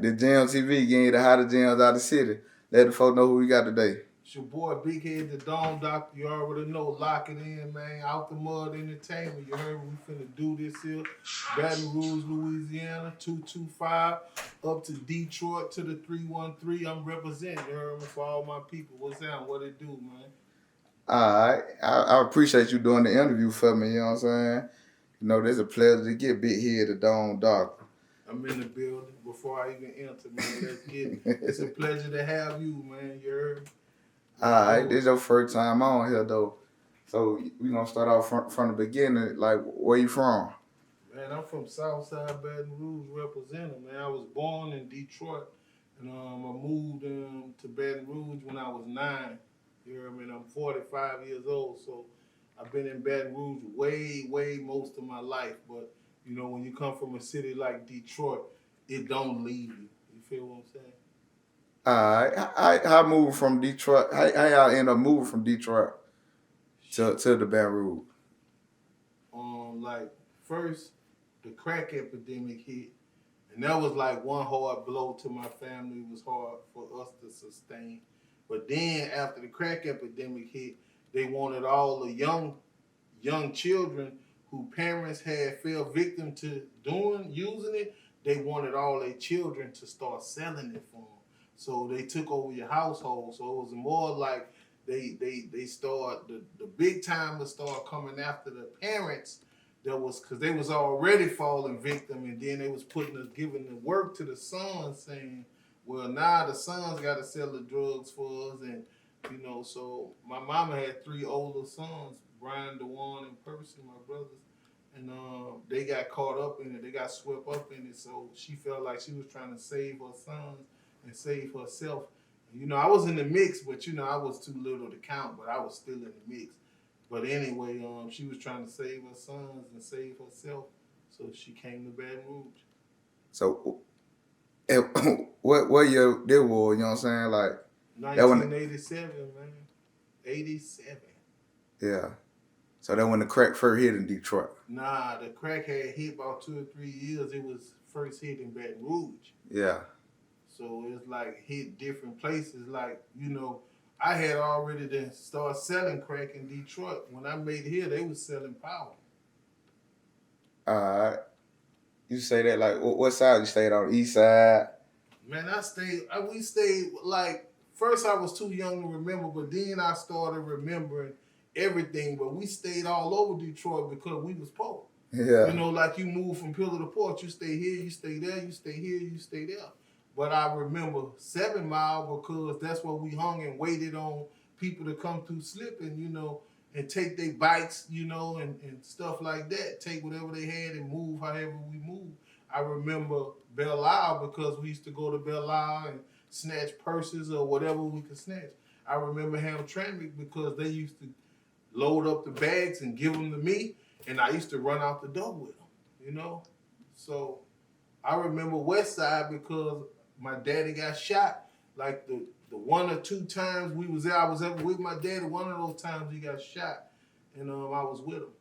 the G3MSTV getting you the hottest gems out of the city. Let the folk know who we got today. It's your boy Big Head, the Dome Doctor. You already know. Lock it in, man. Out the mud entertainment. You heard we finna do this here. Baton Rouge, Louisiana, 225. Up to Detroit to the 313. I'm representing. You heard me, for all my people. What's down? What it do, man? Alright. I appreciate you doing the interview for me, you know what I'm saying? You know, it's a pleasure to get Big Head, the Dome Doctor. I'm in the building. Before I even enter, man, let's get it. It's a pleasure to have you, man. You heard me? Alright, this is your first time on here, though. So we gonna start off from the beginning. Like, where you from? Man, I'm from Southside Baton Rouge, representing. Man, I was born in Detroit, and I moved to Baton Rouge when I was 9. You heard me? And I'm 45 years old, so I've been in Baton Rouge way most of my life. But you know, when you come from a city like Detroit, it don't leave you. You feel what I'm saying? Alright, how moving from Detroit? How y'all end up moving from Detroit to the Baton Rouge? Like first, the crack epidemic hit, and that was like one hard blow to my family. It was hard for us to sustain. But then after the crack epidemic hit, they wanted all the young children who parents had fell victim to using it. They wanted all their children to start selling it for them. So they took over your household. So it was more like they start the big timers start coming after the parents. That was because they was already falling victim, and then they was giving the work to the sons, saying, well, now the sons got to sell the drugs for us. And you know, so my mama had 3 older sons, Brian, DeWan, and Percy, my brothers, and they got caught up in it. They got swept up in it. So she felt like she was trying to save her sons and save herself. And, you know, I was in the mix, but you know, I was too little to count, but I was still in the mix. But anyway, she was trying to save her sons and save herself, so she came to Baton Rouge. So, what year they were? You know what I'm saying? Like 1987, man. 87. Yeah. So that when the crack first hit in Detroit. Nah, the crack had hit about 2 or 3 years. It was first hit in Baton Rouge. Yeah. So it's like hit different places. Like, you know, I had already then started selling crack in Detroit. When I made it here, they was selling powder. You say that like what side you stayed on? East side? Man, we stayed like first I was too young to remember, but then I started remembering everything. But we stayed all over Detroit because we was poor. Yeah. You know, like you move from pillar to post, you stay here, you stay there, you stay here, you stay there. But I remember 7 Mile because that's where we hung and waited on people to come through slipping, you know, and take their bikes, you know, and stuff like that. Take whatever they had and move however we moved. I remember Belle Isle because we used to go to Belle Isle and snatch purses or whatever we could snatch. I remember Hamtramck because they used to load up the bags and give them to me, and I used to run out the door with them, you know. So I remember West Side because my daddy got shot. Like the 1 or 2 times we was there, I was ever with my daddy. One of those times he got shot, and I was with him,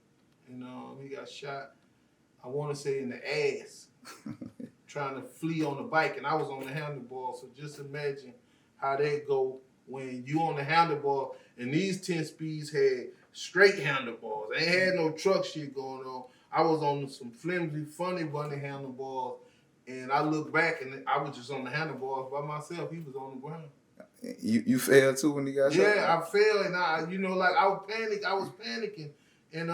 and he got shot. I want to say in the ass, trying to flee on the bike, and I was on the handlebar. So just imagine how that go when you on the handlebar, and these 10 speeds had straight handlebars. They ain't had no truck shit going on. I was on some flimsy, funny bunny handlebars. And I look back, and I was just on the handlebars by myself. He was on the ground. You fell too when he got shot? Yeah, I fell, and I was panicking, and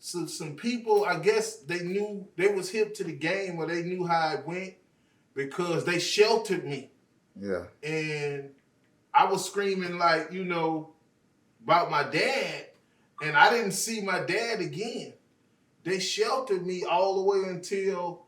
so some people, I guess they knew they was hip to the game, or they knew how it went because they sheltered me. Yeah. And I was screaming like, you know, about my dad, and I didn't see my dad again. They sheltered me all the way until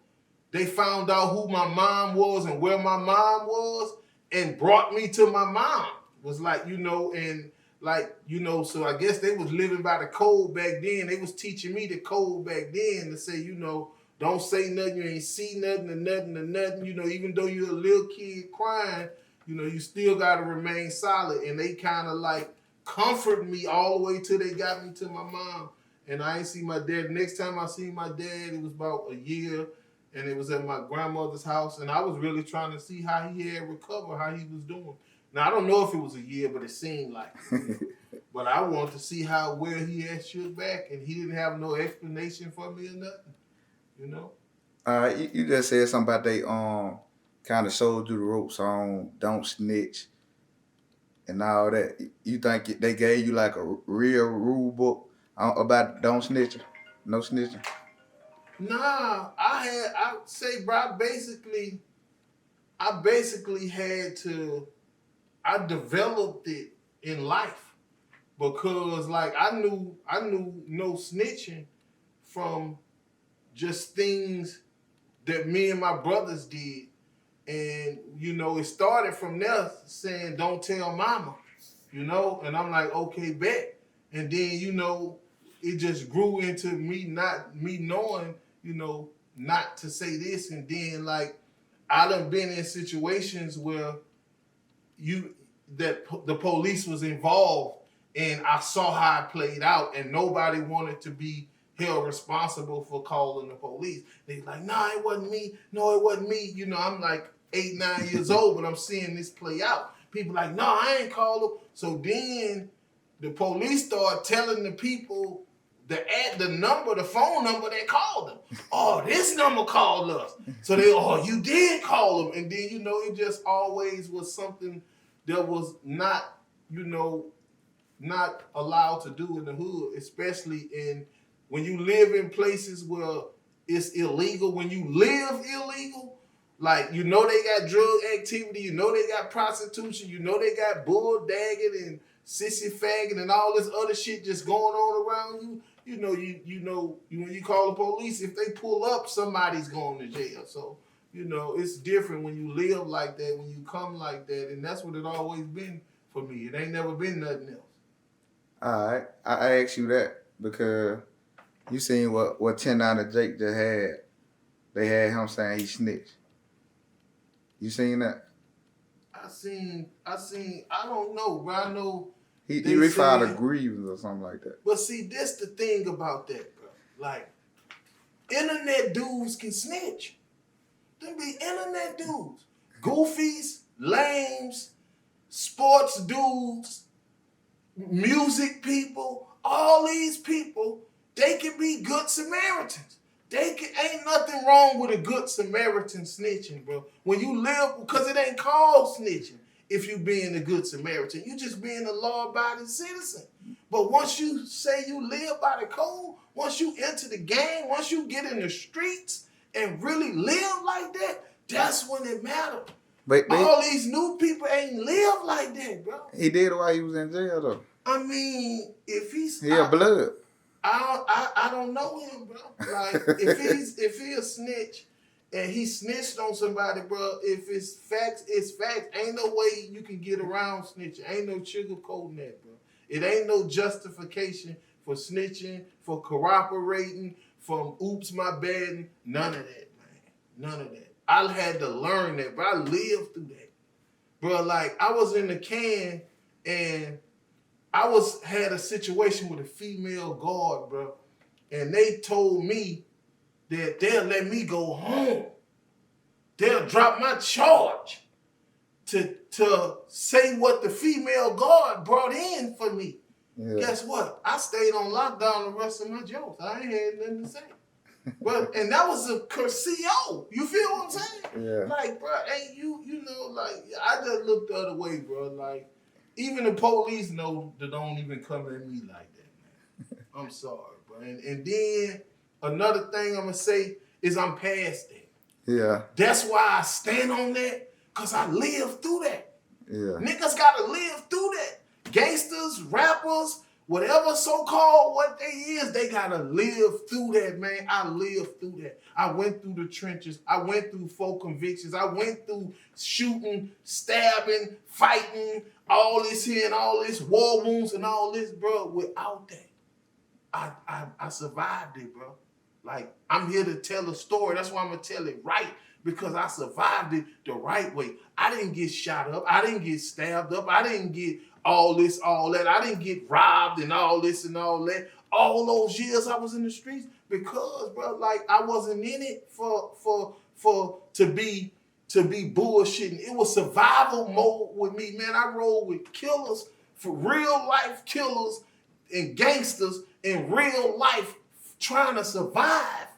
they found out who my mom was and where my mom was and brought me to my mom. It was like, you know, and like, you know, so I guess they was living by the code back then. They was teaching me the code back then to say, you know, don't say nothing, you ain't see nothing or nothing or nothing. You know, even though you're a little kid crying, you know, you still got to remain solid. And they kind of like comforted me all the way till they got me to my mom. And I ain't see my dad. Next time I seen my dad, it was about a year and it was at my grandmother's house, and I was really trying to see how he had recovered, how he was doing. Now I don't know if it was a year, but it seemed like it. But I wanted to see how well he had shook back, and he didn't have no explanation for me or nothing. You know. You just said something about they kind of showed you the ropes on don't snitch and all that. You think they gave you like a real rule book about don't snitch, no snitching? Nah, I say, bro, I basically had to, I developed it in life because like I knew no snitching from just things that me and my brothers did. And, you know, it started from there saying, don't tell mama, you know? And I'm like, okay, bet. And then, you know, it just grew into me knowing, you know, not to say this. And then, like, I done been in situations where the police was involved and I saw how it played out and nobody wanted to be held responsible for calling the police. They like, nah, it wasn't me. No, it wasn't me. You know, I'm like 8, 9 years old, but I'm seeing this play out. People like, no, I ain't called them. So then the police start telling the people the phone number that called them. Oh, this number called us. So you did call them. And then, you know, it just always was something that was not, you know, not allowed to do in the hood, especially when you live in places where it's illegal. When you live illegal, like, you know, they got drug activity, you know, they got prostitution, you know, they got bull dagging and sissy fagging and all this other shit just going on around you. You know, when you call the police, if they pull up, somebody's going to jail. So, you know, it's different when you live like that, when you come like that, and that's what it always been for me. It ain't never been nothing else. All right, I asked you that because you seen what 10 out of Jake just had. They had him saying he snitched. You seen that? I seen. I don't know, bro. I know he refiled a grievance or something like that. But see, this the thing about that, bro. Like, internet dudes can snitch. Them be internet dudes, goofies, lames, sports dudes, music people. All these people, they can be good Samaritans. Ain't nothing wrong with a good Samaritan snitching, bro. When you live, because it ain't called snitching if you being a good Samaritan. You just being a law-abiding citizen. But once you say you live by the code, once you enter the game, once you get in the streets and really live like that, that's when it matters. But all these new people ain't live like that, bro. He did it while he was in jail, though. I mean, if he's... He a blood. I don't know him, bro. Like, if he a snitch and he snitched on somebody, bro, if it's facts, it's facts. Ain't no way you can get around snitching. Ain't no sugarcoating that, bro. It ain't no justification for snitching, for cooperating, from oops, my bad. None of that, man. None of that. I had to learn that, bro. I lived through that. Bro, like, I was in the can and I had a situation with a female guard, bro, and they told me that they'll let me go home. They'll drop my charge to say what the female guard brought in for me. Yeah. Guess what? I stayed on lockdown the rest of my jokes. I ain't had nothing to say. And that was a CO. You feel what I'm saying? Yeah. Like, bro, ain't you know, like, I just looked the other way, bro. Like, even the police know that don't even come at me like that, man. I'm sorry, bro. And then another thing I'm going to say is I'm past that. Yeah. That's why I stand on that, because I lived through that. Yeah. Niggas got to live through that. Gangsters, rappers, whatever so-called what they is, they got to live through that, man. I lived through that. I went through the trenches. I went through 4 convictions. I went through shooting, stabbing, fighting, all this here and all this, war wounds and all this, bro. Without that, I survived it, bro. Like, I'm here to tell a story. That's why I'm going to tell it right, because I survived it the right way. I didn't get shot up. I didn't get stabbed up. I didn't get all this, all that. I didn't get robbed and all this and all that. all those years I was in the streets? Because, bro, like I wasn't in it to be bullshitting. It was survival mode with me, man. I rolled with killers, for real life killers and gangsters in real life trying to survive.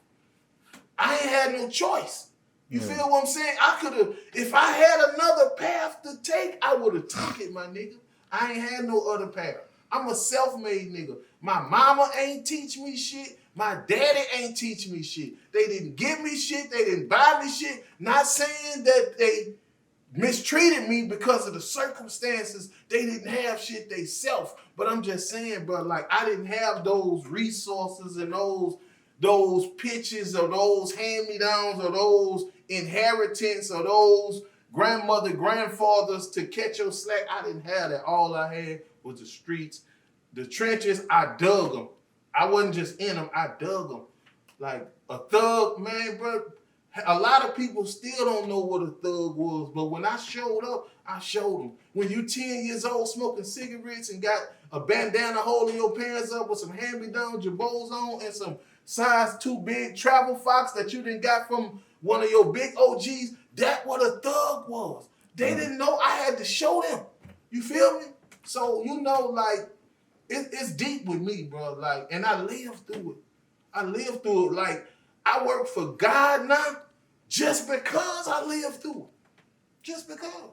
I ain't had no choice. You feel what I'm saying? I could have, if I had another path to take, I would have took it, my nigga. I ain't had no other path. I'm a self-made nigga. My mama ain't teach me shit. My daddy ain't teach me shit. They didn't give me shit. They didn't buy me shit. Not saying that they mistreated me because of the circumstances. They didn't have shit they self. But I'm just saying, bro, like I didn't have those resources and those pitches or those hand-me-downs or those inheritance or those grandfathers to catch your slack. I didn't have that. All I had was the streets, the trenches. I dug them. I wasn't just in them. I dug them. Like a thug, man, bro. A lot of people still don't know what a thug was, but when I showed up, I showed them. When you 10 years old smoking cigarettes and got a bandana holding your pants up with some hand-me-down jabos on and some size 2 big travel fox that you didn't got from one of your big OGs, that what a thug was. They didn't know. I had to show them. You feel me? So, you know, like, it's deep with me, bro. Like, and I lived through it. I lived through it. Like, I work for God now just because I lived through it. Just because.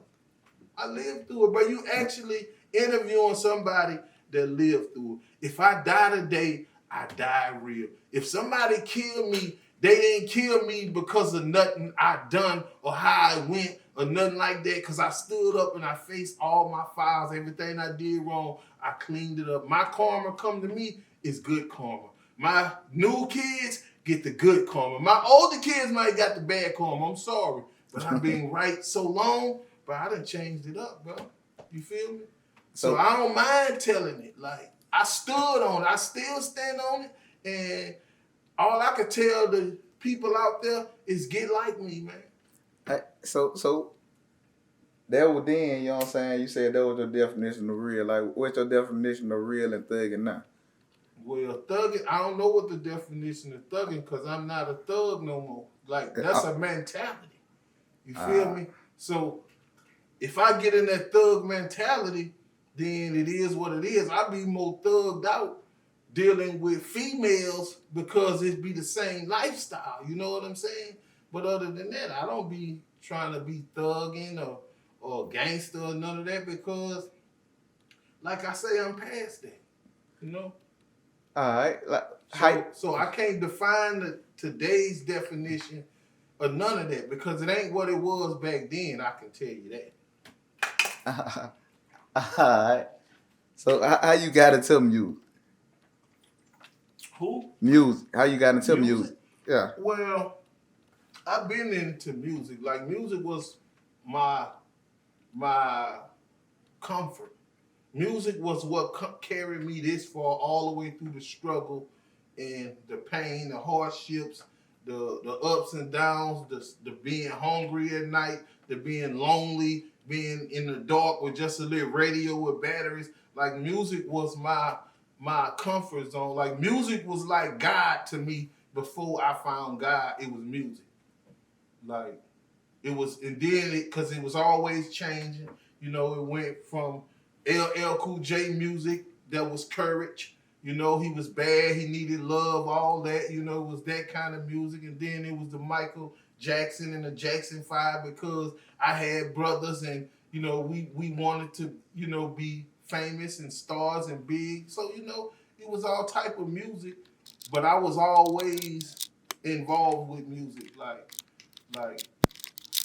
I lived through it. But you actually interviewing somebody that lived through it. If I die today, I die real. If somebody killed me, they didn't kill me because of nothing I done or how I went or nothing like that, because I stood up and I faced all my files, everything I did wrong, I cleaned it up. My karma come to me is good karma. My new kids get the good karma. My older kids might got the bad karma. I'm sorry. But I've been right so long, but I done changed it up, bro. You feel me? So I don't mind telling it. Like, I stood on it. I still stand on it. And all I could tell the people out there is get like me, man. So that was then, you know what I'm saying? You said that was your definition of real. Like, what's your definition of real and thugging now? Well, thugging, I don't know what the definition of thugging, because I'm not a thug no more. Like, that's a mentality. You feel me? So if I get in that thug mentality, then it is what it is. I be more thugged out dealing with females because it be the same lifestyle. You know what I'm saying? But other than that, I don't be trying to be thugging or gangster or none of that, because, like I say, I'm past that. You know? All right. So I can't define today's definition of none of that, because it ain't what it was back then. I can tell you that. All right. So how you got into music? Who? Music. How you got into music? Yeah. Well, I've been into music. Like, music was my comfort. Music was what carried me this far, all the way through the struggle and the pain, the hardships, the ups and downs, the being hungry at night, the being lonely, being in the dark with just a little radio with batteries. Like, music was my comfort zone. Like, music was like God to me. Before I found God, it was music. Like, it was, and then because it was always changing. You know, it went from LL Cool J music that was courage. You know, he was bad, he needed love, all that. You know, it was that kind of music. And then it was the Michael Jackson and the Jackson 5, because I had brothers and, you know, we wanted to, you know, be famous and stars and big. So, you know, it was all type of music. But I was always involved with music, like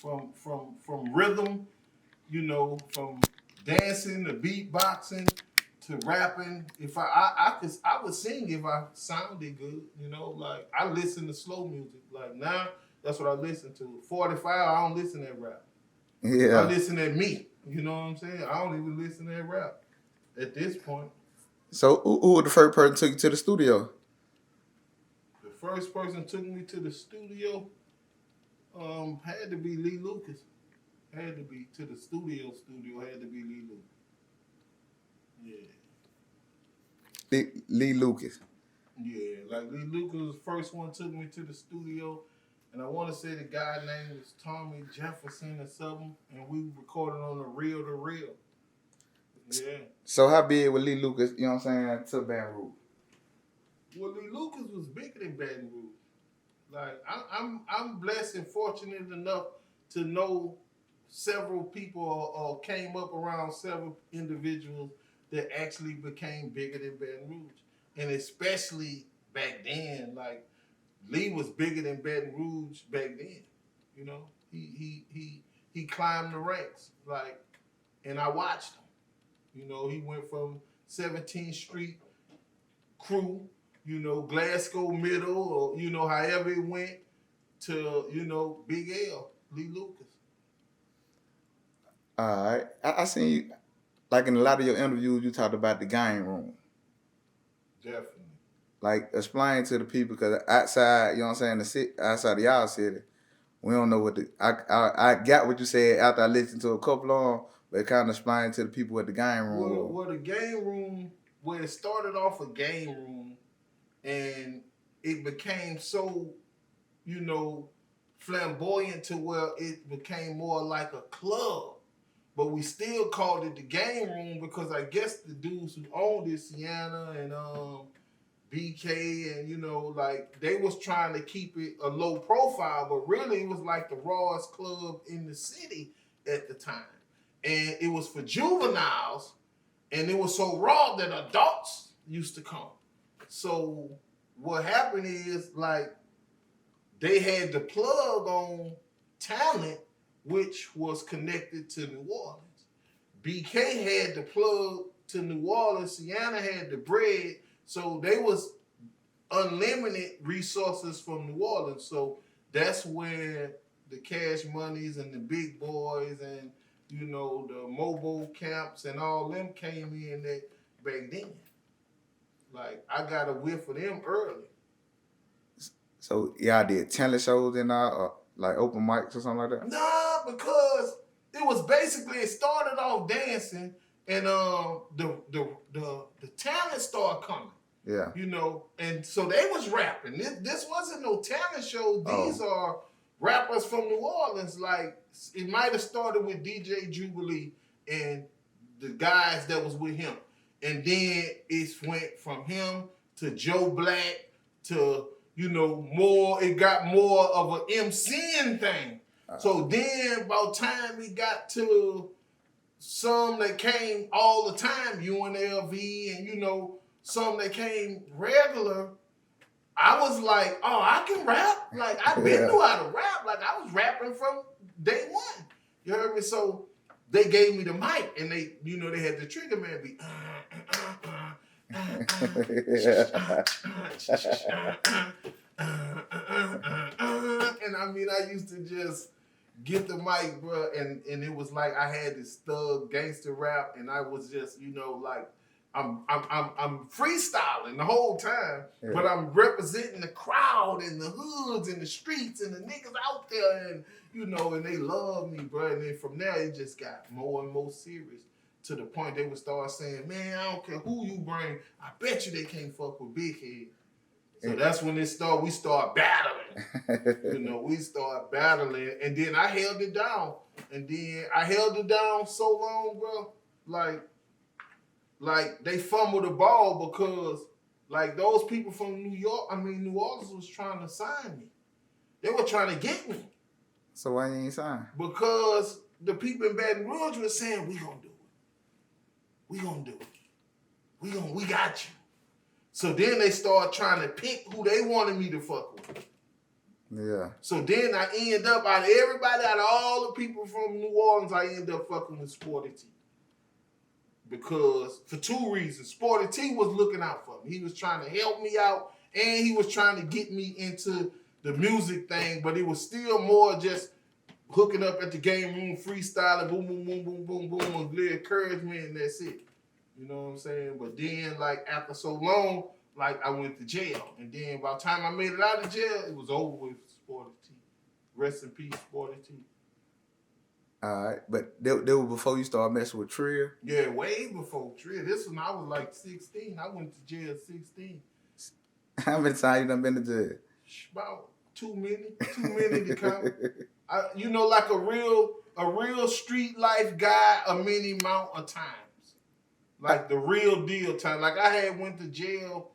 from rhythm, you know, from dancing to beatboxing to rapping. If I would sing if I sounded good, you know. Like, I listen to slow music. Like, now that's what I listen to. 45, I don't listen to rap. Yeah. I listen to me. You know what I'm saying? I don't even listen to rap at this point. So who was the first person took you to the studio? The first person took me to the studio had to be Lee Lucas. Had to be to the studio. Had to be Lee Lucas. Yeah. Lee Lucas. Yeah, like Lee Lucas was the first one took me to the studio, and I want to say the guy name was Tommy Jefferson or something, and we recorded on the reel to reel. Yeah. So how big was Lee Lucas, you know what I'm saying, to Baton Rouge? Well, Lee Lucas was bigger than Baton Rouge. Like I'm blessed and fortunate enough to know several people or came up around several individuals that actually became bigger than Baton Rouge, and especially back then, like Lee was bigger than Baton Rouge back then. You know, he climbed the ranks, like, and I watched him. You know, he went from 17th Street crew, you know, Glasgow Middle, or, you know, however it went to, you know, Big L, Lee Lucas. All right. I seen you, like in a lot of your interviews, you talked about the game room. Definitely. Like, explain to the people, because outside, you know what I'm saying, outside of y'all city, we don't know what I got what you said after I listened to a couple of them, but it kind of explained to the people what the game room was. Well, the game room, where it started off a game room, and it became so, you know, flamboyant to where it became more like a club. But we still called it the game room because I guess the dudes who owned it, Sienna and BK, and, you know, like, they was trying to keep it a low profile, but really it was like the rawest club in the city at the time. And it was for juveniles, and it was so raw that adults used to come. So what happened is, like, they had the plug on talent, which was connected to New Orleans. BK had the plug to New Orleans. Sienna had the bread. So they was unlimited resources from New Orleans. So that's where the CashMoneys and the big boys and, you know, the mobile camps and all them came in that back then. Like, I got a whiff of them early. So y'all did talent shows and all, like open mics or something like that? Nah, because it was basically, it started off dancing, and the talent started coming. Yeah. You know, and so they was rapping. This wasn't no talent show. These are rappers from New Orleans. Like, it might have started with DJ Jubilee and the guys that was with him. And then it went from him to Joe Black to, you know, more, it got more of an MCing thing. So then about time we got to some that came all the time, UNLV, and, you know, some that came regular, I was like, oh, I can rap. Like, I been knew how to rap. Like, I was rapping from day one. You heard me? So they gave me the mic, and they, you know, they had the trigger man be, and I mean, I used to just get the mic, bro, and it was like I had this thug gangster rap, and I was just, you know, like, I'm freestyling the whole time, but I'm representing the crowd and the hoods and the streets and the niggas out there, and, you know, and they love me, bro. And then from there, it just got more and more serious to the point they would start saying, man, I don't care who you bring, I bet you they can't fuck with Big Head. So that's when we start battling. You know, we start battling, and then I held it down. And then I held it down so long, bro, like they fumbled the ball because, like, those people from New Orleans was trying to sign me. They were trying to get me. So why you ain't sign? Because the people in Baton Rouge were saying, we gonna do it. We gonna do it. We got you. So then they started trying to pick who they wanted me to fuck with. Yeah. So then I end up, out of all the people from New Orleans, I end up fucking with Sporty T. Because, for two reasons. Sporty T was looking out for me. He was trying to help me out, and he was trying to get me into the music thing, but it was still more just hooking up at the game room, freestyling, boom, boom, boom, boom, boom, boom, and little encouragement, and that's it. You know what I'm saying? But then, like, after so long, like, I went to jail. And then by the time I made it out of jail, it was over with Sporty T. Rest in peace, Sporty T. All right, but they were before you started messing with Trill? Yeah, way before Trill. This one, I was like 16. I went to jail at 16. How many times you done been to jail? About too many to count. You know, like a real street life guy, a many amount of times. Like the real deal time. Like I had went to jail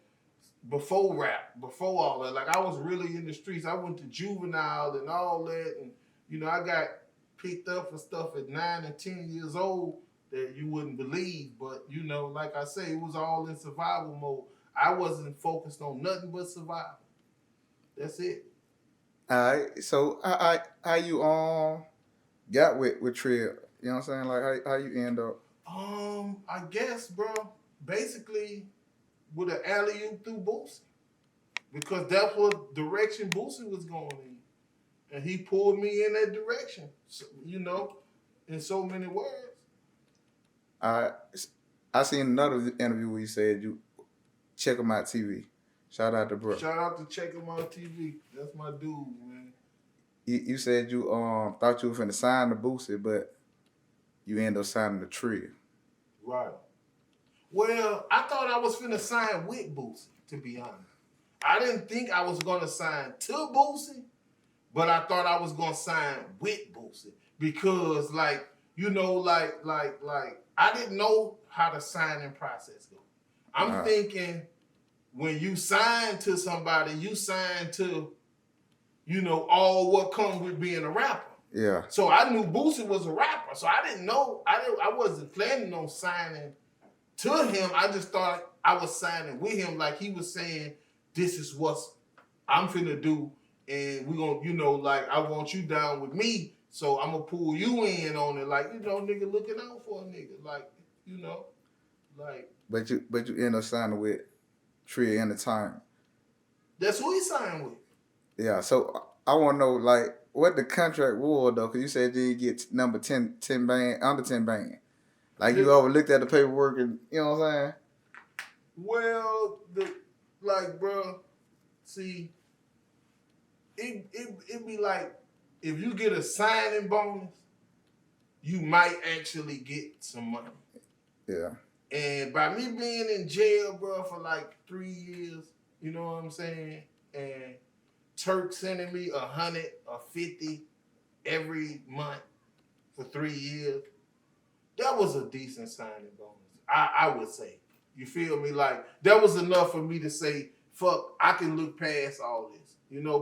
before rap, before all that. Like I was really in the streets. I went to juvenile and all that, and you know I got picked up for stuff at 9 and 10 years old that you wouldn't believe. But you know, like I say, it was all in survival mode. I wasn't focused on nothing but survival. That's it. All right. So how you got with Trill? You know what I'm saying? Like how you end up? I guess, bro. Basically, with an alley oop through Boosie, because that's what direction Boosie was going in, and he pulled me in that direction. So, you know, in so many words. I seen another interview where you said you check him out TV. Shout out to bro. Shout out to Check Him Out TV. That's my dude, man. You said you thought you were finna sign the Boosie, but you end up signing the Trill. Right. Well, I thought I was finna sign with Boosie, to be honest. I didn't think I was gonna sign to Boosie, but I thought I was gonna sign with Boosie because, like, you know, like I didn't know how the signing process goes. I'm thinking when you sign to somebody, you sign to, you know, all what comes with being a rapper. Yeah. So I knew Boosie was a rapper, so I didn't know. I wasn't planning on signing to him. I just thought I was signing with him, like he was saying, "This is what I'm finna do, and we gonna, you know, like I want you down with me, so I'm gonna pull you in on it, like you know, nigga looking out for a nigga, like you know, like." But you end up signing with Trill in the time. That's who he signed with. Yeah. So I want to know like what the contract was though, because you said you didn't get number 10 band, under 10 band. Like you ever looked at the paperwork and you know what I'm saying? Well, bro, see, it be like if you get a signing bonus, you might actually get some money. Yeah. And by me being in jail, bro, for like 3 years, you know what I'm saying, and Turk sending me 100 or 50 every month for 3 years, that was a decent signing bonus. I would say. You feel me? Like, that was enough for me to say, fuck, I can look past all this. You know,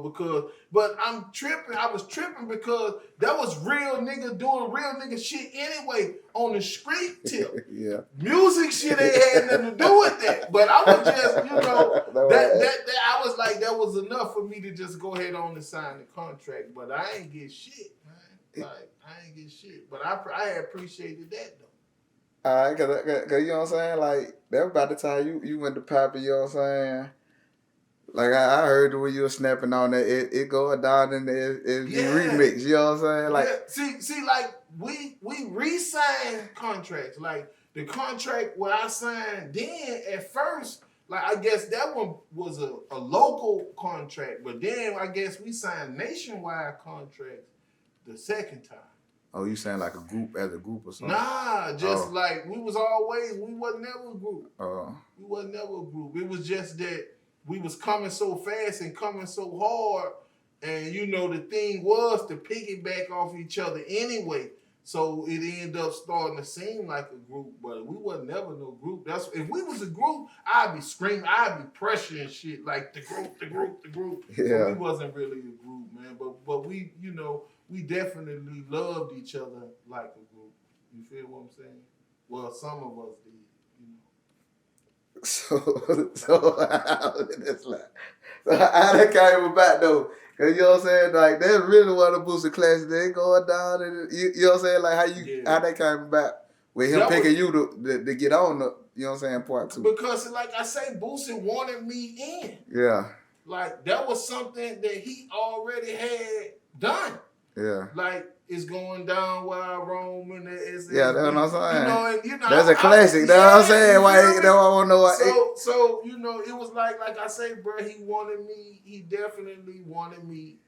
but I'm tripping. I was tripping because that was real nigga doing real nigga shit anyway on the street tip. Yeah. Music shit ain't had nothing to do with that. But I was just, you know, that I was like, that was enough for me to just go ahead on and sign the contract. But I ain't get shit, man. Like, I ain't get shit. But I appreciated that, though. All right, cause you know what I'm saying? Like, that was about the time you went to Poppy, you know what I'm saying? Like, I heard the way you were snapping on that, it going down in the remix, you know what I'm saying? Like, yeah. See, like, we re-signed contracts. Like, the contract where I signed then, at first, like, I guess that one was a local contract. But then, I guess we signed nationwide contracts the second time. Oh, you saying like a group or something? Nah, just like we wasn't never a group. Oh. We wasn't never a group. It was just that we was coming so fast and coming so hard, and you know the thing was to piggyback off each other anyway. So it ended up starting to seem like a group, but we wasn't never no group. That's if we was a group, I'd be screaming, I'd be pressuring shit like the group. Yeah. But we wasn't really a group, man. But we, you know, we definitely loved each other like a group. You feel what I'm saying? Well, some of us did, you know. So that's like, so how that came about though? Cause you know what I'm saying, like that's really one of the Boosie classics. They going down, and you know what I'm saying, like how that came about with him picking you to get on the, you know what I'm saying, part two. Because like I say, Boosie wanted me in. Yeah. Like that was something that he already had done. Yeah. Like it's going down while I roam and it's yeah, that's what I'm saying. You know, that's a classic. That's what I'm saying. Why? That's why I want to know why. So you know, it was like I say, bro. He wanted me. He definitely wanted me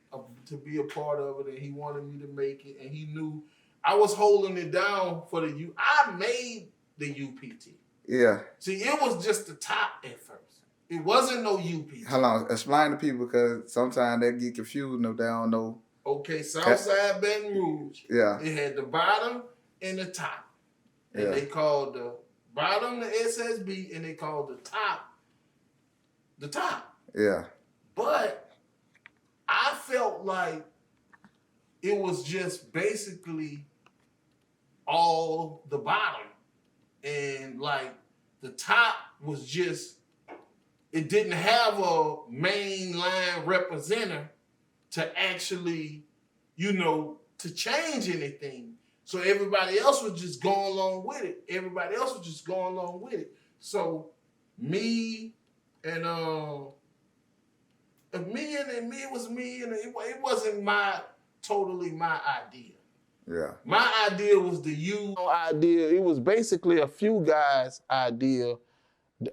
to be a part of it, and he wanted me to make it. And he knew I was holding it down for the U. I made the UPT. Yeah. See, it was just the top at first. It wasn't no UPT. Hold on, explain to people because sometimes they get confused if they don't know. Okay, Southside Baton Rouge. Yeah. It had the bottom and the top. And they called the bottom the SSB and they called the top the top. Yeah. But I felt like it was just basically all the bottom. And like the top was just, it didn't have a mainline representative to actually, you know, to change anything. So everybody else was just going along with it. Everybody else was just going along with it. So me and it wasn't totally my idea. Yeah. My idea was the idea. It was basically a few guys' idea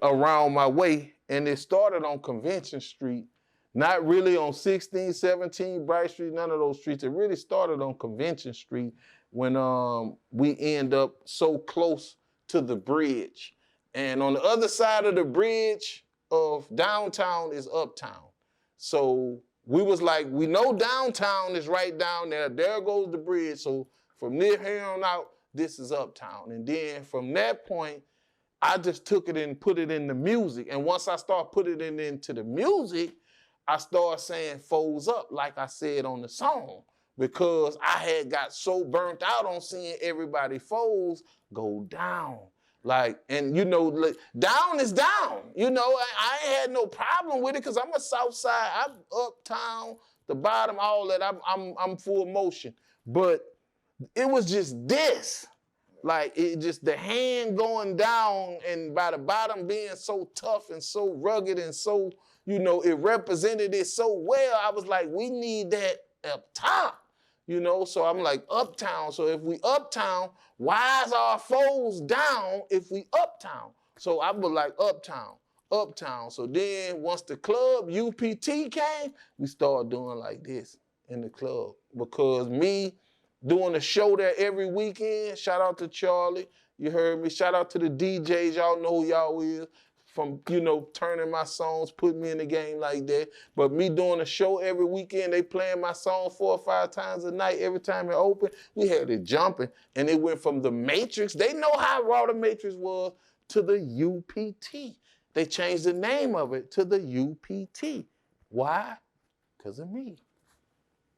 around my way, and it started on Convention Street, not really on 16, 17, Bright Street, none of those streets. It really started on Convention Street when we end up so close to the bridge. And on the other side of the bridge of downtown is Uptown. So we was like, we know downtown is right down there. There goes the bridge. So from here on out, this is Uptown. And then from that point, I just took it and put it in the music. And once I start putting it into the music, I started saying foes up, like I said on the song, because I had got so burnt out on seeing everybody foes go down. Like, and you know, like, down is down. You know, I ain't had no problem with it because I'm a South Side, I'm Uptown, the bottom, all that. I'm full motion. But it was just this. Like, it just, the hand going down and by the bottom being so tough and so rugged and so, you know, it represented it so well. I was like, we need that up top, you know? So I'm like, Uptown. So if we Uptown, why is our foes down if we Uptown? So I was like, Uptown, Uptown. So then once the club UPT came, we started doing like this in the club because me, doing a show there every weekend. Shout out to Charlie. You heard me. Shout out to the DJs. Y'all know who y'all is. From, you know, turning my songs, putting me in the game like that. But me doing a show every weekend, they playing my song 4 or 5 times a night. Every time it opened, we had it jumping. And it went from the Matrix. They know how raw the Matrix was to the UPT. They changed the name of it to the UPT. Why? Because of me.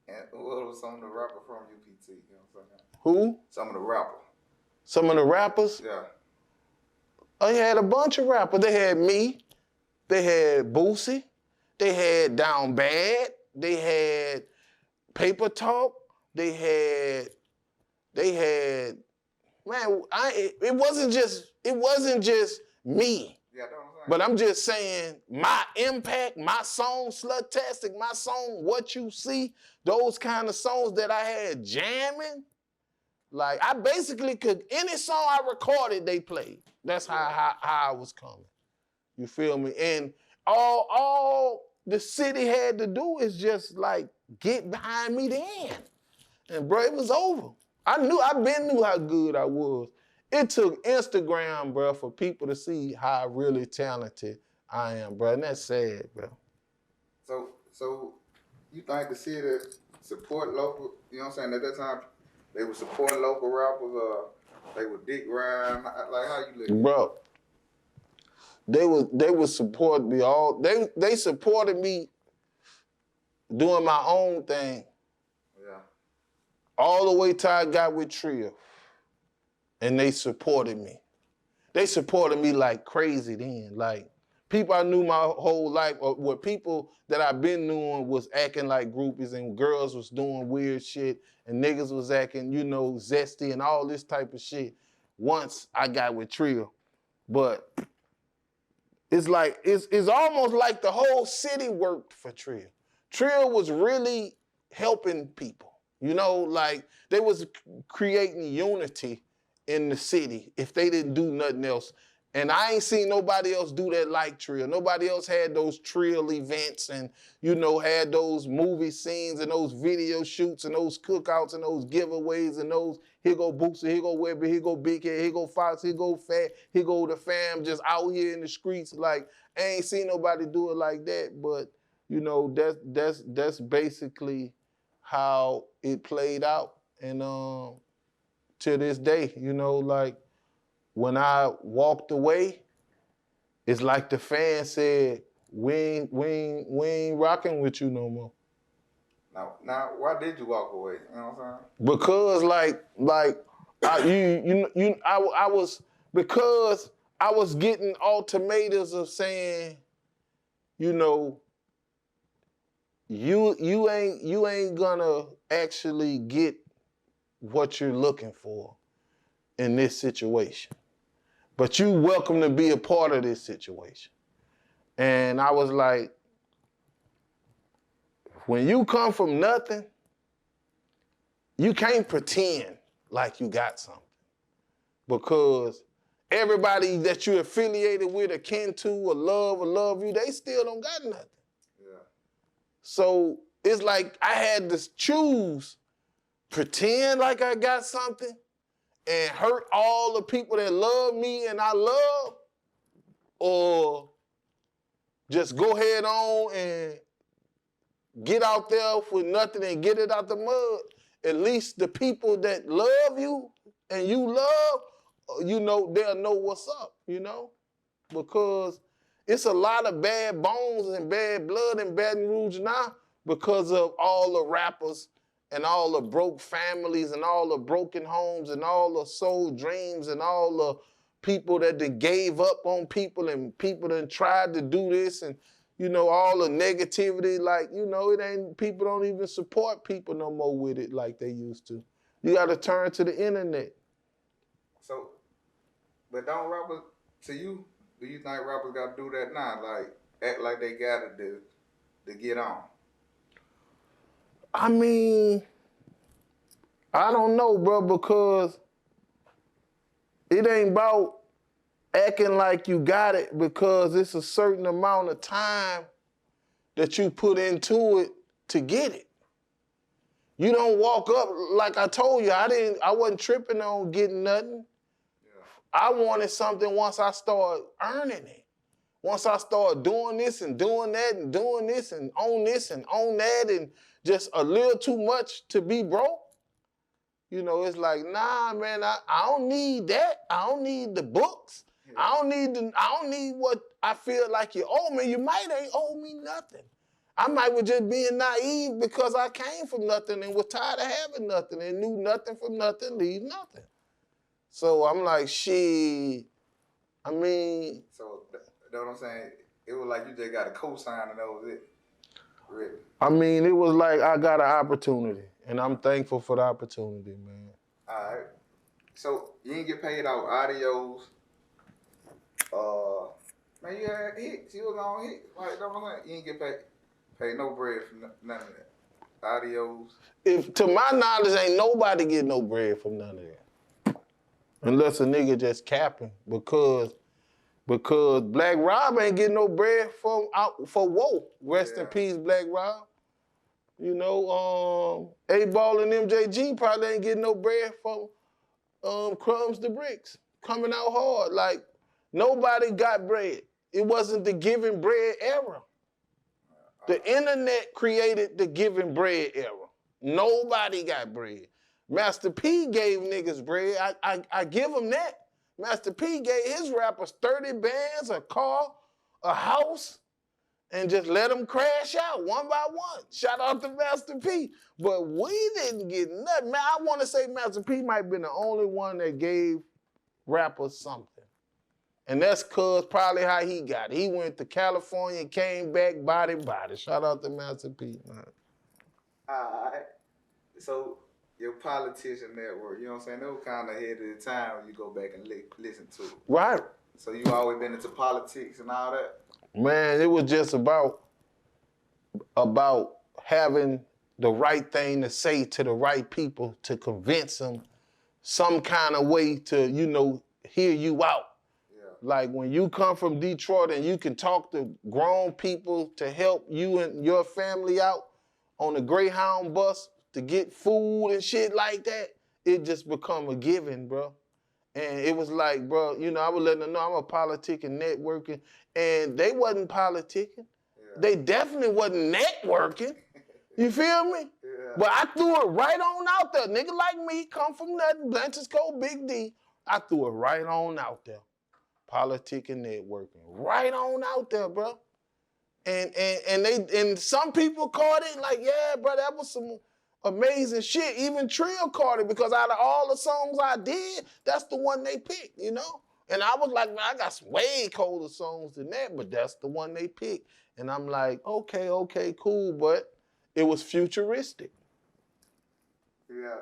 And what was some of the rappers from UPT? You know what I'm saying? Who? Some of the rappers. Some of the rappers? Yeah. Oh, they had a bunch of rappers. They had me. They had Boosie. They had Down Bad. They had Paper Talk. They had, man, it wasn't just me. Yeah, I know what I'm saying. But I'm just saying, my impact, my song, Slutastic, my song, What You See, those kind of songs that I had jamming, like I basically could, any song I recorded, they played. That's how I was coming. You feel me? And all the city had to do is just like get behind me then. And bro, it was over. I've been knew how good I was. It took Instagram, bro, for people to see how really talented I am, bro. And that's sad, bro. So you think the city support local, you know what I'm saying? At that time, they were supporting local rappers, they were dick riding, like how you look? Bro, they would support me all, they supported me doing my own thing. Yeah. All the way till I got with Trill. And they supported me. They supported me like crazy then. Like, people I knew my whole life, or what people that I've been knowing was acting like groupies and girls was doing weird shit and niggas was acting, you know, zesty and all this type of shit once I got with Trill. But it's like, it's almost like the whole city worked for Trill. Trill was really helping people. You know, like they was creating unity in the city if they didn't do nothing else. And I ain't seen nobody else do that like Trill. Nobody else had those Trill events and, had those movie scenes and those video shoots and those cookouts and those giveaways and those, here go Boosie, here go Webby, here go Big Head, here go Fox, here go Fat, here go the fam just out here in the streets. Like, I ain't seen nobody do it like that, but, that's basically how it played out. And to this day, like, when I walked away, it's like the fan said, we ain't rocking with you no more. Now, why did you walk away? You know what I'm saying? Because I was getting ultimatums of saying, you ain't gonna actually get what you're looking for in this situation. But you welcome to be a part of this situation. And I was like, when you come from nothing, you can't pretend like you got something. Because everybody that you're affiliated with, akin to, or love you, they still don't got nothing. Yeah. So it's like I had to choose, pretend like I got something, and hurt all the people that love me and I love, or just go head on and get out there with nothing and get it out the mud. At least the people that love you and you love, they'll know what's up, Because it's a lot of bad bones and bad blood in Baton Rouge now because of all the rappers and all the broke families and all the broken homes and all the soul dreams and all the people that they gave up on people and people that tried to do this and, all the negativity, like, people don't even support people no more with it like they used to. You got to turn to the internet. So, but don't rappers, to you, do you think rappers got to do that now? Like, act like they got it to get on? I mean, I don't know, bro, because it ain't about acting like you got it, because it's a certain amount of time that you put into it to get it. You don't walk up, like I told you, I wasn't tripping on getting nothing. Yeah. I wanted something once I started earning it. Once I started doing this and doing that and doing this and on that and just a little too much to be broke. It's like, nah, man, I don't need that. I don't need the books. Yeah. I don't need what I feel like you owe me. You might ain't owe me nothing. I might was just being naive because I came from nothing and was tired of having nothing and knew nothing from nothing, leave nothing. So I'm like, shit. I mean. So, you know what I'm saying? It was like you just got a cosign and that was it. Really. I mean, it was like I got an opportunity, and I'm thankful for the opportunity, man. All right. So, you didn't get paid out audios. Man, you had hits. You was on hits. Like, you know what I'm saying? You didn't get paid no bread for none of that. Audios. If, to my knowledge, ain't nobody get no bread from none of that. Unless a nigga just capping, because Black Rob ain't getting no bread for Whoa. Rest in peace, Black Rob. A-Ball and MJG probably ain't getting no bread for Crumbs the Bricks. Coming out hard. Like, nobody got bread. It wasn't the giving bread era. The internet created the giving bread era. Nobody got bread. Master P gave niggas bread. I give him that. Master P gave his rappers 30 bands, a car, a house, and just let them crash out one by one. Shout out to Master P. But we didn't get nothing. Man, I want to say Master P might have been the only one that gave rappers something. And that's probably how he got it. He went to California, came back, body. Shout out to Master P, man. All right. So, your politician network, you know what I'm saying? They were kind of ahead of the time when you go back and listen to it. Right. So, you always been into politics and all that? Man, it was just about having the right thing to say to the right people to convince them some kind of way to, hear you out. Yeah. Like when you come from Detroit and you can talk to grown people to help you and your family out on a Greyhound bus to get food and shit like that, it just become a given, bro. And it was like, bro, you know, I was letting them know I'm a politicking, networking, and they wasn't politicking. Yeah. They definitely wasn't networking. You feel me? Yeah. But I threw it right on out there. Nigga like me, come from nothing, Blanchard's Code, Big D. I threw it right on out there. Politicking, networking. Right on out there, bro. And some people caught it like, yeah, bro, that was some amazing shit. Even Trill caught it because out of all the songs I did, that's the one they picked, you know? And I was like, man, I got some way colder songs than that, but that's the one they picked. And I'm like, okay, cool, but it was futuristic. Yeah.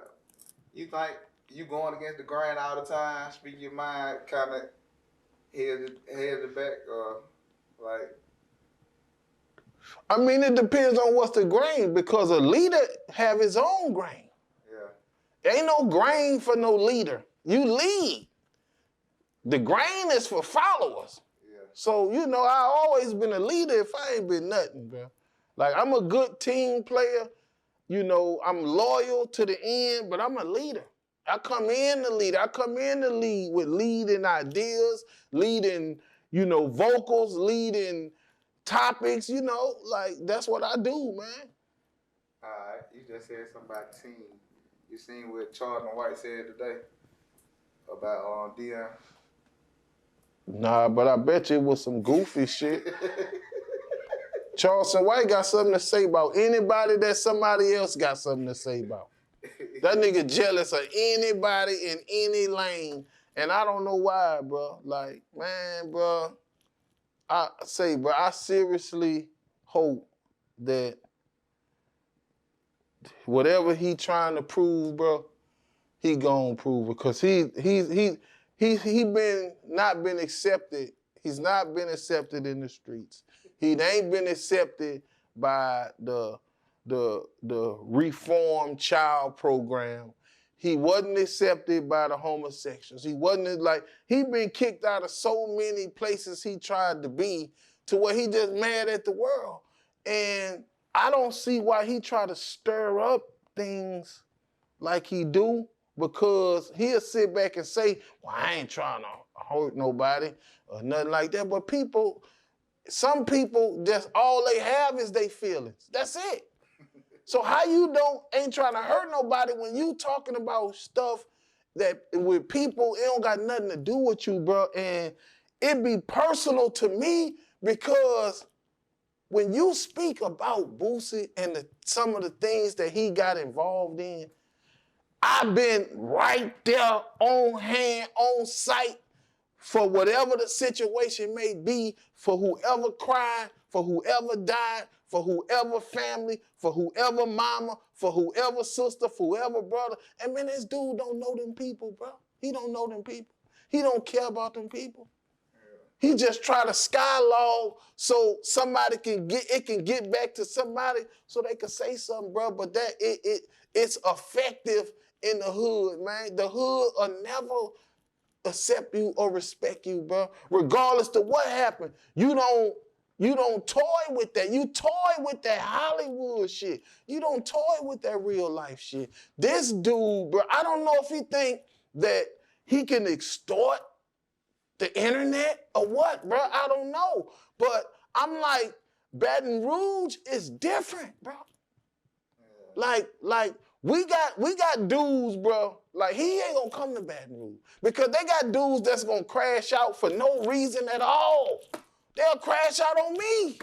You think you going against the grain all the time, speak your mind, kind of head to back, or like? I mean, it depends on what's the grain, because a leader have his own grain. Yeah. There ain't no grain for no leader. You lead. The grain is for followers. Yeah. So, you know, I always been a leader if I ain't been nothing, bro. Like, I'm a good team player. You know, I'm loyal to the end, but I'm a leader. I come in to lead. I come in to lead with leading ideas, leading, you know, vocals, leading topics, you know, like that's what I do, man. All right, you just said something about team. You seen what Charleston White said today about Dion? Nah, but I bet you it was some goofy shit. Charleston White got something to say about anybody that somebody else got something to say about. That nigga jealous of anybody in any lane, and I don't know why, bro. Like, man, bro, I seriously hope that whatever he trying to prove, bro, he gonna prove it, cause he been not been accepted. He's not been accepted in the streets. He ain't been accepted by the reformed child program. He wasn't accepted by the homosexuals. He wasn't he been kicked out of so many places he tried to be to where he just mad at the world. And I don't see why he try to stir up things like he do, because he'll sit back and say, well, I ain't trying to hurt nobody or nothing like that. But some people, just all they have is their feelings. That's it. So how you ain't trying to hurt nobody when you talking about stuff that with people, it don't got nothing to do with you, bro. And it be personal to me, because when you speak about Boosie and some of the things that he got involved in, I've been right there on hand, on site, for whatever the situation may be, for whoever cried, for whoever died, for whoever family, for whoever mama, for whoever sister, for whoever brother. And man, this dude don't know them people, bro. He don't know them people. He don't care about them people. Yeah. He just try to skylog so somebody can get back to somebody so they can say something, bro. But that it's effective in the hood, man. The hood will never accept you or respect you, bro. Regardless to what happened, you don't toy with that. You toy with that Hollywood shit. You don't toy with that real life shit. This dude, bro, I don't know if he think that he can extort the internet or what, bro. I don't know. But I'm like, Baton Rouge is different, bro. Like we got dudes, bro. Like, he ain't gonna come to Baton Rouge because they got dudes that's gonna crash out for no reason at all. They'll crash out on me.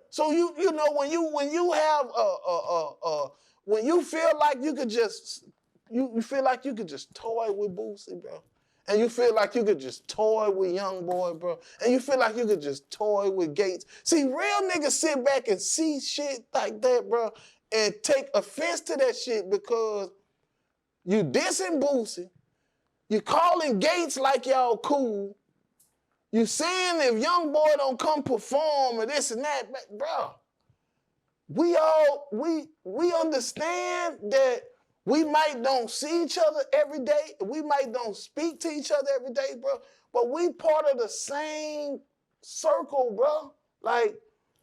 So you know when you have when you feel like you could just toy with Boosie, bro. And you feel like you could just toy with Young Boy, bro. And you feel like you could just toy with Gates. See, real niggas sit back and see shit like that, bro, and take offense to that shit because you dissing Boosie, you calling Gates like y'all cool, you saying if Young Boy don't come perform or this and that, bro. We understand that we might don't see each other every day, we might don't speak to each other every day, bro. but we part of the same circle, bro. Like,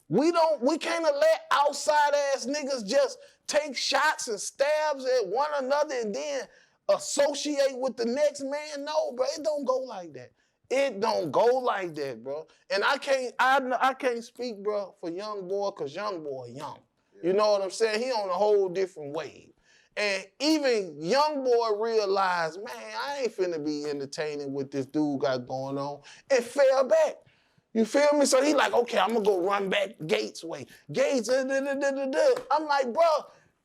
we can't let outside ass niggas just take shots and stabs at one another and then associate with the next man. No, bro, it don't go like that. It don't go like that, bro. And I can't speak, bro, for young boy, cause young boy young. You know what I'm saying? He on a whole different wave. And even young boy realized, man, I ain't finna be entertaining what this dude got going on, and fell back. You feel me? So he like, okay, I'm gonna go run back Gates way. Gates, I'm like, bro,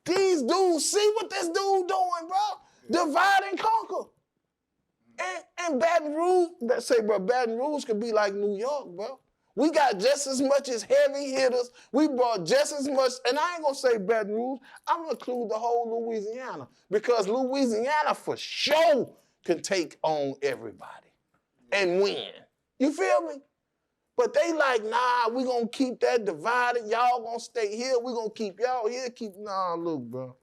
these dudes see what this dude doing, bro. Divide and conquer. And Baton Rouge, Baton Rouge could be like New York, bro. We got just as much as heavy hitters. We brought just as much, and I ain't gonna say Baton Rouge, I'm gonna include the whole Louisiana, because Louisiana for sure can take on everybody and win. You feel me? But they like, nah, we gonna keep that divided. Y'all gonna stay here. We gonna keep y'all here. Nah, look, bro.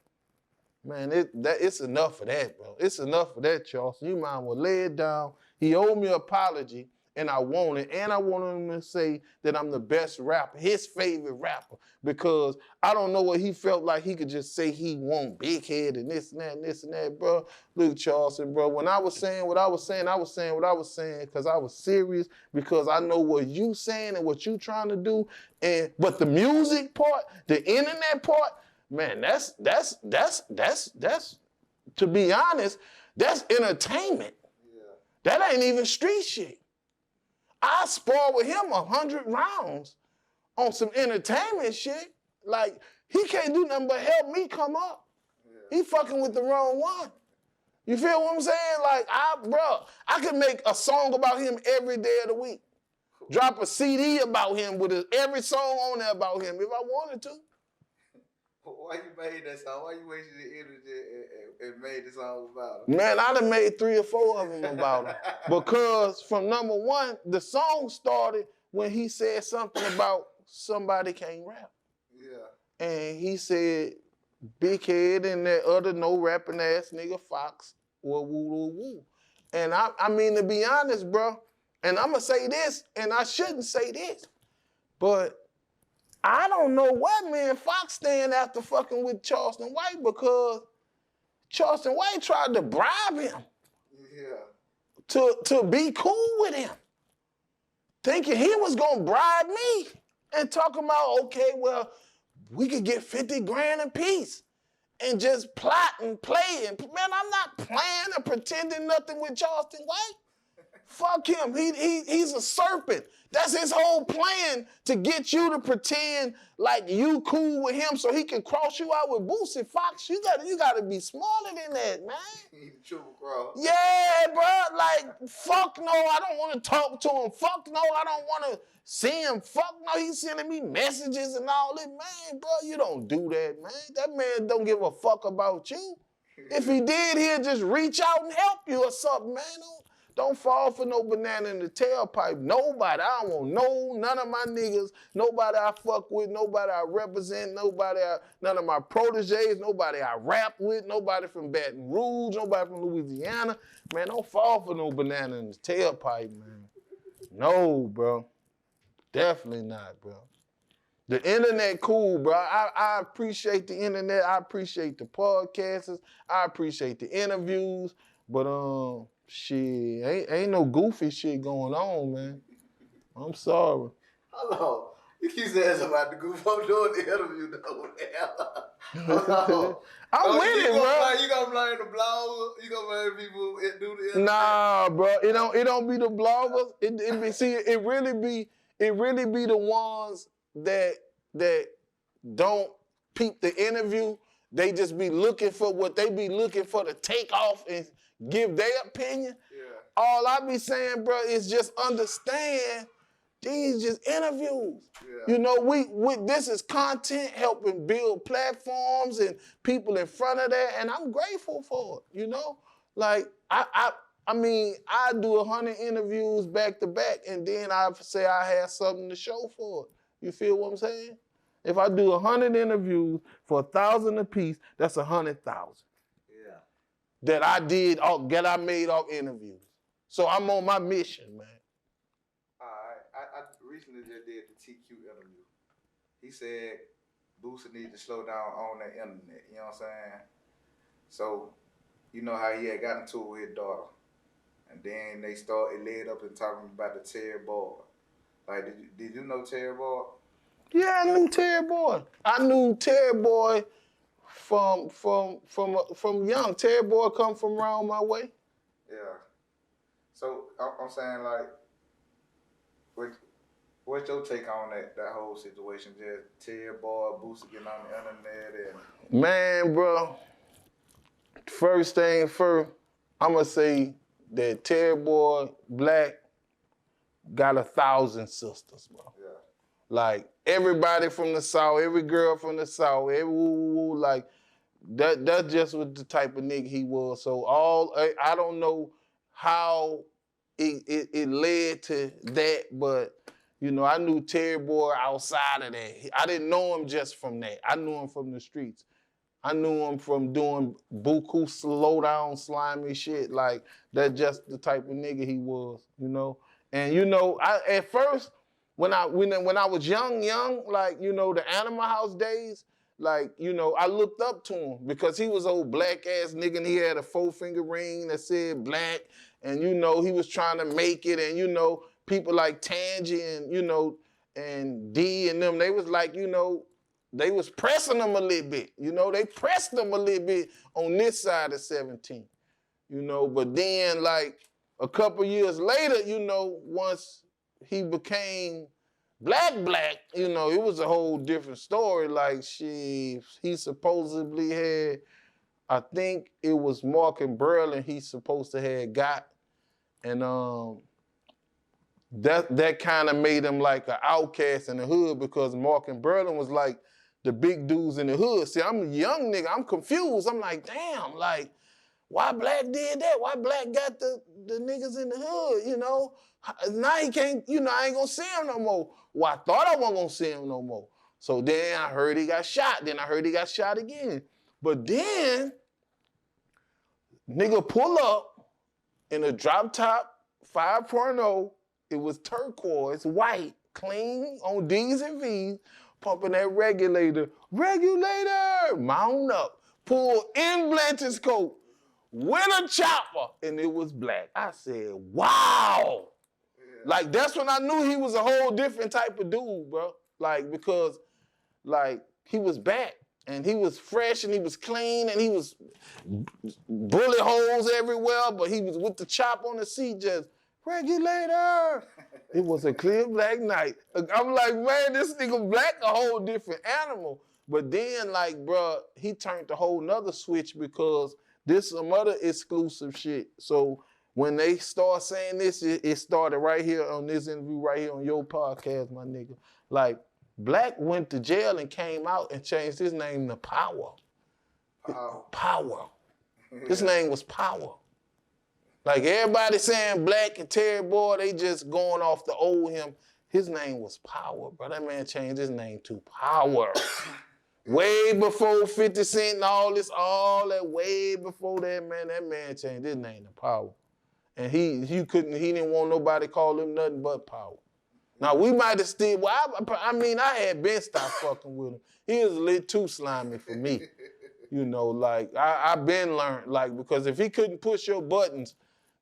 Man, it's enough of that, bro. It's enough of that, Charles. You might well lay it down. He owed me an apology, and I want it. And I want him to say that I'm the best rapper, his favorite rapper, because I don't know what he felt like he could just say he want big head and this and that and this and that, bro. Look, Charleston, bro, when I was saying what I was saying, I was saying what I was saying because I was serious, because I know what you saying and what you trying to do. But the music part, the internet part, man, that's to be honest, that's entertainment. Yeah. That ain't even street shit. I spar with him 100 rounds on some entertainment shit. Like, he can't do nothing but help me come up. Yeah. He fucking with the wrong one. You feel what I'm saying? Like, I could make a song about him every day of the week. Drop a CD about him with every song on there about him if I wanted to. Why you made that song? Why you wasted the energy and made the song about him? Man, I'd have made 3 or 4 of them about him. Because from number one, the song started when he said something about somebody can't rap. Yeah. And he said, Big Head and that other no rapping ass nigga Fox, or woo. And I mean, to be honest, bro, and I'm gonna say this, and I shouldn't say this, but I don't know what man Fox stand after fucking with Charleston White, because Charleston White tried to bribe him to be cool with him, thinking he was gonna bribe me and talking about, okay, well, we could get 50 grand a piece and just plot and play. And man, I'm not playing or pretending nothing with Charleston White. Fuck him. He's a serpent. That's his whole plan, to get you to pretend like you cool with him so he can cross you out with Boosie. Fox, you gotta be smarter than that, man. He's a triple cross. Yeah, bro. Like, fuck no, I don't want to talk to him. Fuck no, I don't want to see him. Fuck no, he's sending me messages and all that. Man, bro, you don't do that, man. That man don't give a fuck about you. If he did, he'd just reach out and help you or something, man. Don't fall for no banana in the tailpipe. Nobody. I don't want none of my niggas, nobody I fuck with, nobody I represent, none of my proteges, nobody I rap with, nobody from Baton Rouge, nobody from Louisiana. Man, don't fall for no banana in the tailpipe, man. No, bro. Definitely not, bro. The internet cool, bro. I appreciate the internet. I appreciate the podcasters. I appreciate the interviews. But shit, ain't no goofy shit going on, man. I'm sorry. Hello. You keep saying something about the goof. I'm doing the interview though. Hello. I'm with it, bro. You gonna blame the bloggers? You gonna blame people that do the interview? Nah, bro. It don't be the bloggers. It really be the ones that don't peep the interview. They just be looking for what they be looking for to take off and give their opinion. Yeah. All I be saying, bro, is just understand these just interviews. Yeah. You know, we this is content helping build platforms and people in front of that, and I'm grateful for it. You know, like I mean, I do 100 interviews back to back, and then I say I have something to show for it. You feel what I'm saying? If I do 100 interviews for $1,000 a piece, that's 100,000. Yeah. That I made off interviews. So I'm on my mission, man. All right. I recently just did the TQ interview. He said Boosie needs to slow down on the internet. You know what I'm saying? So, you know how he had gotten into it with his daughter. And then it led up and talking about the Terry Boy. Like, did you know Terry Boy? Yeah, I knew Terry Boy. I knew Terry Boy from young. Terry Boy come from around my way. Yeah. So I'm saying, like, what's your take on that whole situation? Just Terry Boy, Boosie getting on the internet and Man, bro. First thing first, I'ma say that Terry Boy Black got 1,000 sisters, bro. yeah. Like everybody from the South, every girl from the South, every woo, like that just was the type of nigga he was. So I don't know how it led to that, but you know, I knew Terry Boy outside of that. I didn't know him just from that. I knew him from the streets. I knew him from doing buku slow down slimy shit. Like that's just the type of nigga he was, you know. And you know, at first when I was young, like you know the Animal House days, like you know I looked up to him because he was old black ass nigga and he had a 4-finger ring that said black, and you know he was trying to make it, and you know people like Tangy and you know and D and them, they was like you know. They was pressing them a little bit, you know. They pressed them a little bit on this side of 17, you know. But then, like a couple years later, you know, once he became black, you know, it was a whole different story. Like he supposedly had, I think it was Mark and Berlin he supposed to have got, and that kind of made him like an outcast in the hood because Mark and Berlin was like the big dudes in the hood. See, I'm a young nigga. I'm confused. I'm like, damn, like, why Black did that? Why Black got the niggas in the hood, you know? Now he can't, you know, I ain't gonna see him no more. Well, I thought I wasn't gonna see him no more. So then I heard he got shot. Then I heard he got shot again. But then, nigga pull up in a drop top 5.0. It was turquoise, white, clean, on D's and V's, pumping that regulator, mount up, pull in Blanchard's coat with a chopper, and it was black. I said, wow. Yeah. Like, that's when I knew he was a whole different type of dude, bro. Like, because, like, he was back, and he was fresh, and he was clean, and he was bullet holes everywhere, but he was with the chop on the seat just, regulator. It was a clear black night. I'm like, man, this nigga Black a whole different animal. But then, like, bro, he turned a whole nother switch because this some other exclusive shit. So when they start saying this, it started right here on this interview, right here on your podcast, my nigga. Like, Black went to jail and came out and changed his name to Power. Power. His name was Power. Like everybody saying Black and Terry Boy, they just going off the old him. His name was Power, bro. That man changed his name to Power. Way before 50 Cent and all that, way before that man changed his name to Power. And he didn't want nobody call him nothing but Power. Now we might have still, I had been stopped fucking with him. He was a little too slimy for me. You know, like I've been learned, like, because if he couldn't push your buttons,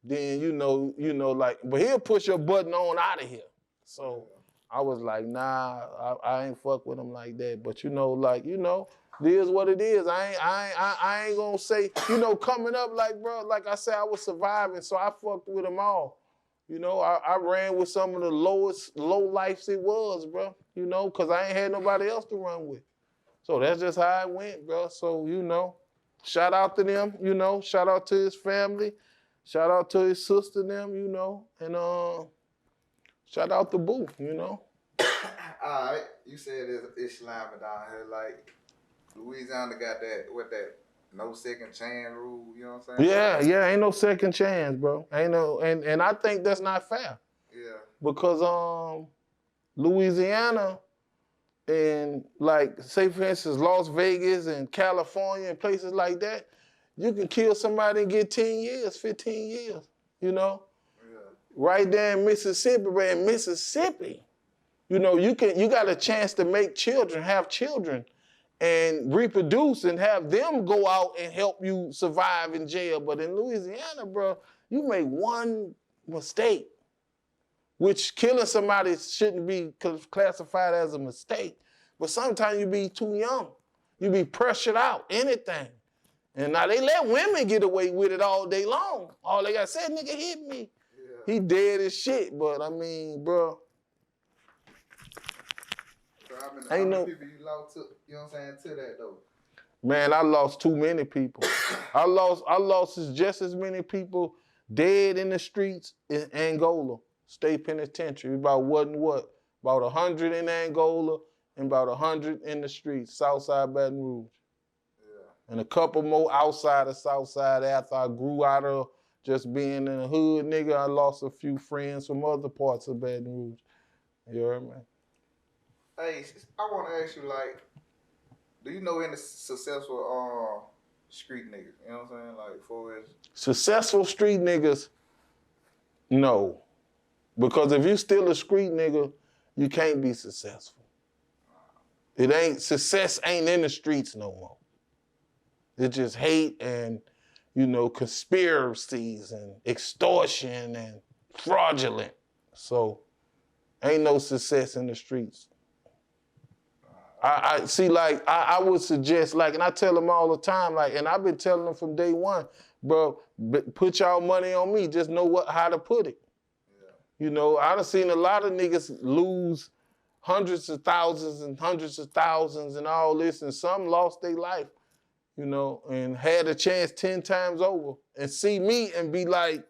then you know, like, but he'll push your button on out of here. So I was like, nah, I ain't fuck with him like that. But you know, like, you know, it is what it is. I ain't gonna say, you know, coming up, like, bro, like I said, I was surviving, so I fucked with them all. You know, I ran with some of the low lifes it was, bro. You know, cause I ain't had nobody else to run with. So that's just how it went, bro. So, you know, shout out to them, you know, shout out to his family. Shout out to his sister and them, you know, and shout out to Boo, you know. All right, you said it's slimy down here. Like, Louisiana got that no second chance rule, you know what I'm saying? Yeah, ain't no second chance, bro. Ain't no, and I think that's not fair. Yeah. Because Louisiana and, like, say for instance, Las Vegas and California and places like that, you can kill somebody and get 10 years, 15 years, you know? right there in Mississippi, but in Mississippi, you know, you got a chance to make children, have children, and reproduce and have them go out and help you survive in jail. But in Louisiana, bro, you make one mistake, which killing somebody shouldn't be classified as a mistake. But sometimes you be too young. You be pressured out, anything. And now they let women get away with it all day long. All they got to say, nigga hit me. Yeah. He dead as shit, but I mean, bro. So how many people you lost to, you know what I'm saying, to that though? Man, I lost too many people. I lost just as many people dead in the streets in Angola, state penitentiary. About 100 in Angola and about 100 in the streets, Southside Baton Rouge. Yeah. And a couple more outside of Southside after I grew out of just being in the hood, nigga. I lost a few friends from other parts of Baton Rouge. You heard me? Hey, I want to ask you, like, do you know any successful street niggas? You know what I'm saying? Like, for his... Successful street niggas, no. Because if you still a street nigga, you can't be successful. Success ain't in the streets no more. It's just hate and, you know, conspiracies and extortion and fraudulent. So, ain't no success in the streets. I see, like, I would suggest, like, and I tell them all the time, like, and I've been telling them from day one, bro, put y'all money on me. Just know how to put it. Yeah. You know, I done seen a lot of niggas lose hundreds of thousands and all this, and some lost their life, you know, and had a chance 10 times over, and see me and be like,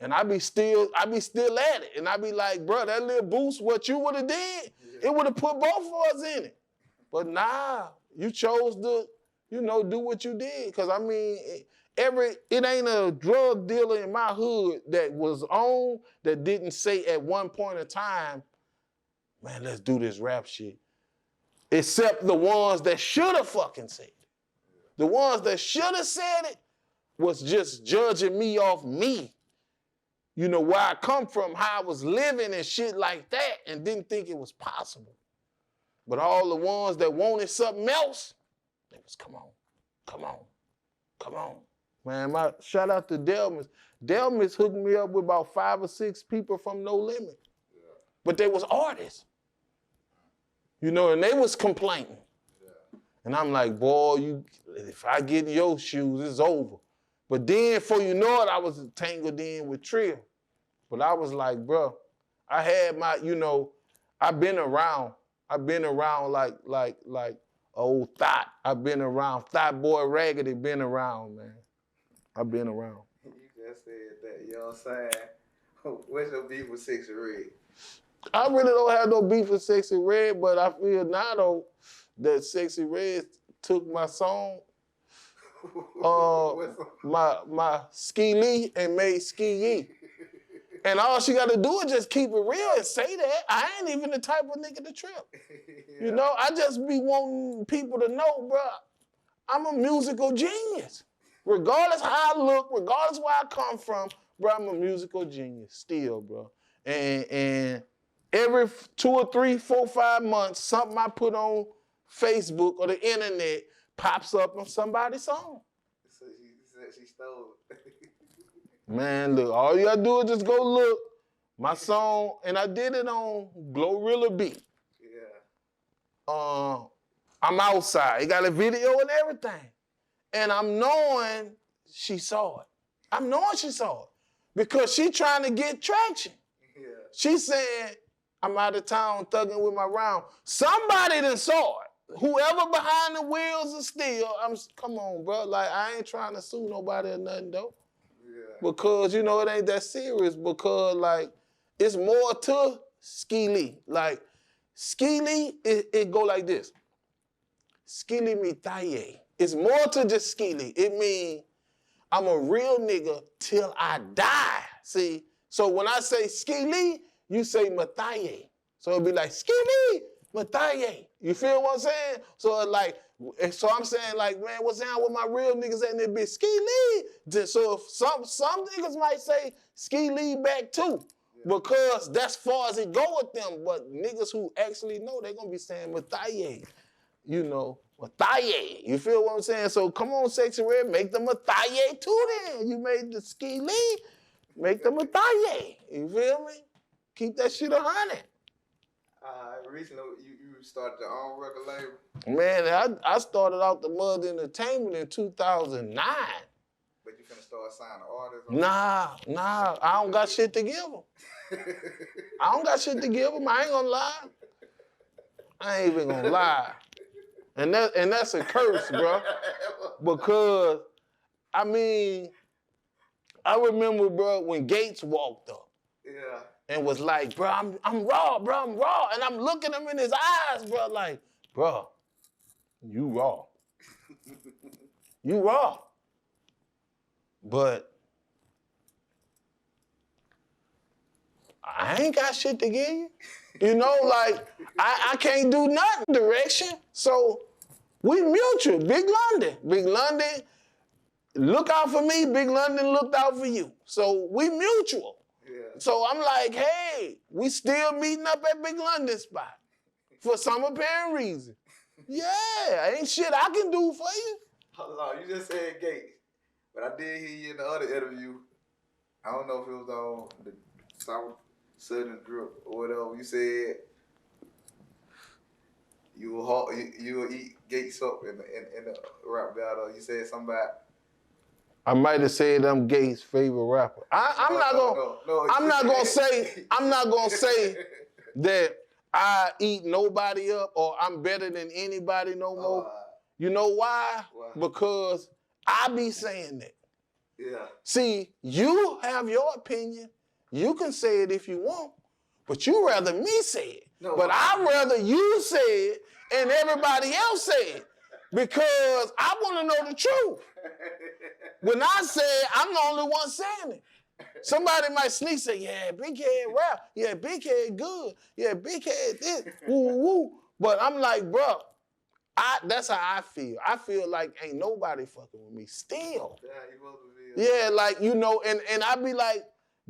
and I be still at it, and I be like, bro, that little boost, what you would have did, it would have put both of us in it. But nah, you chose to, you know, do what you did. Cause I mean, it ain't a drug dealer in my hood that was on that didn't say at one point in time, man, let's do this rap shit. Except the ones that should have fucking said it. The ones that should have said it was just judging me off me. You know, where I come from, how I was living and shit like that, and didn't think it was possible. But all the ones that wanted something else, they was, come on. Man, shout out to Delmas. Delmas hooked me up with about 5 or 6 people from No Limit. Yeah. But they was artists. You know, and they was complaining. Yeah. And I'm like, boy, if I get in your shoes, it's over. But then, before you know it, I was tangled in with Trill. But I was like, bro, I had my, you know, I've been around like old Thot. I've been around. Thot Boy Raggedy been around, man. I've been around. You just said that, you know what I'm saying? Where's your beef with Sexy Red? I really don't have no beef with Sexy Red, but I feel now, though, that Sexy Red took my song, my Ski Lee, and made Ski Yee. And all she got to do is just keep it real and say that. I ain't even the type of nigga to trip. Yeah. You know, I just be wanting people to know, bro, I'm a musical genius. Regardless how I look, regardless where I come from, bro, I'm a musical genius still, bro. And every 2 or 3, 4, 5 months, something I put on Facebook or the internet pops up on somebody's song. So she said she stole it. Man, look, all you gotta do is just go look. My song, and I did it on Glorilla Beat. Yeah. I'm outside. It got a video and everything. And I'm knowing she saw it. I'm knowing she saw it. Because she trying to get traction. Yeah. She said, I'm out of town thugging with my round. Somebody done saw it. Whoever behind the wheels of steel, come on, bro. Like, I ain't trying to sue nobody or nothing, though. Because, you know, it ain't that serious because, like, it's more to Ski Lee. Like, Ski Lee, it go like this. Ski Lee me taye. It's more to just Ski Lee. It mean I'm a real nigga till I die. See? So when I say Ski Lee, you say Mathaye. So it'll be like, Ski Lee, Mathaye. You feel what I'm saying? So like, so I'm saying like, man, what's down with my real niggas at that bitch? Ski Lee. So if some niggas might say Ski Lee back too. Because that's far as it go with them. But niggas who actually know, they gonna be saying Mathaye. You know, Mathaye. You feel what I'm saying? So come on, Sexy Red, make the Mathaye too then. You made the Ski Lee, make the Mathaye. You feel me? Keep that shit 100. Recently, you started your own record label? Man, I started out the Mud Entertainment in 2009. But you finna start signing artists? Nah, I don't got shit to give them. I don't got shit to give them, I ain't gonna lie. I ain't even gonna lie. And that's a curse, bro. Because, I mean, I remember, bro, when Gates walked up. Yeah. And was like, bro, I'm raw, bro, I'm raw. And I'm looking him in his eyes, bro, like, bro, you raw. You raw. But I ain't got shit to give you. You know, like, I can't do nothing direction. So we mutual, Big London. Big London, look out for me, Big London looked out for you. So we mutual. Yeah. So I'm like, hey, we still meeting up at Big London spot for some apparent reason. Yeah, ain't shit I can do for you. Hold on, you just said Gates, but I did hear you in the other interview. I don't know if it was on the Southern Drip or whatever. You said you will eat Gates up in the rap battle. You said something about. I might have said I'm Gates' favorite rapper. I'm not gonna say that I eat nobody up or I'm better than anybody no more. You know why? Because I be saying that. Yeah. See, you have your opinion. You can say it if you want, but you rather me say it. No, but I'd rather you say it and everybody else say it because I want to know the truth. When I say it, I'm the only one saying it. Somebody might sneak say, yeah, Big Head rap. Yeah, Big Head good. Yeah, Big Head this. Woo, woo. But I'm like, bro, that's how I feel. I feel like ain't nobody fucking with me still. Yeah, like, you know, and I be like,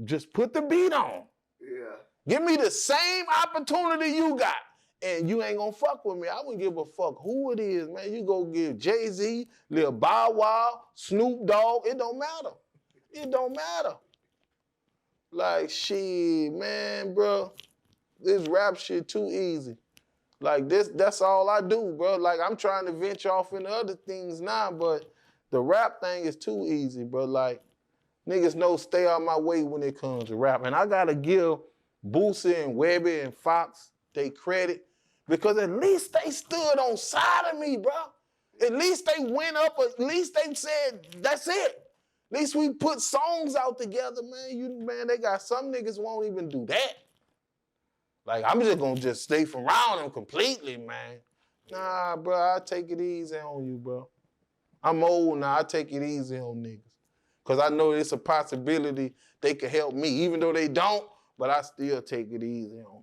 just put the beat on. Yeah. Give me the same opportunity you got. And you ain't gonna fuck with me. I wouldn't give a fuck who it is, man. You go give Jay-Z, Lil Bow Wow, Snoop Dogg. It don't matter. It don't matter. Like, shit, man, bro. This rap shit too easy. Like, that's all I do, bro. Like, I'm trying to venture off into other things now, but the rap thing is too easy, bro. Like, niggas know stay out my way when it comes to rap. And I gotta give Boosie and Webby and Fox they credit because at least they stood on side of me, bro. At least they went up, at least they said, that's it. At least we put songs out together, man. Man, they got some niggas won't even do that. Like, I'm just gonna stay from around them completely, man. Nah, bro, I take it easy on you, bro. I'm old now, I take it easy on niggas. Because I know it's a possibility they could help me, even though they don't, but I still take it easy on them.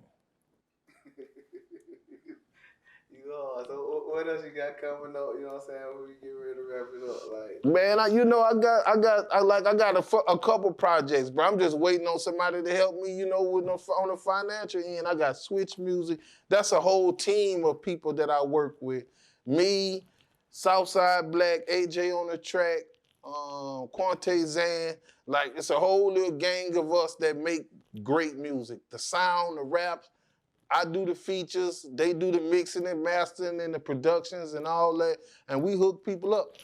So what else you got coming up? You know what I'm saying? When we get ready to wrap it up, like. Man, I got a couple projects, bro. I'm just waiting on somebody to help me, you know, on the financial end. I got Switch Music. That's a whole team of people that I work with. Me, Southside Black, AJ on the track, Quante Zan. Like, it's a whole little gang of us that make great music. The sound, the raps. I do the features, they do the mixing and mastering and the productions and all that, and we hook people up.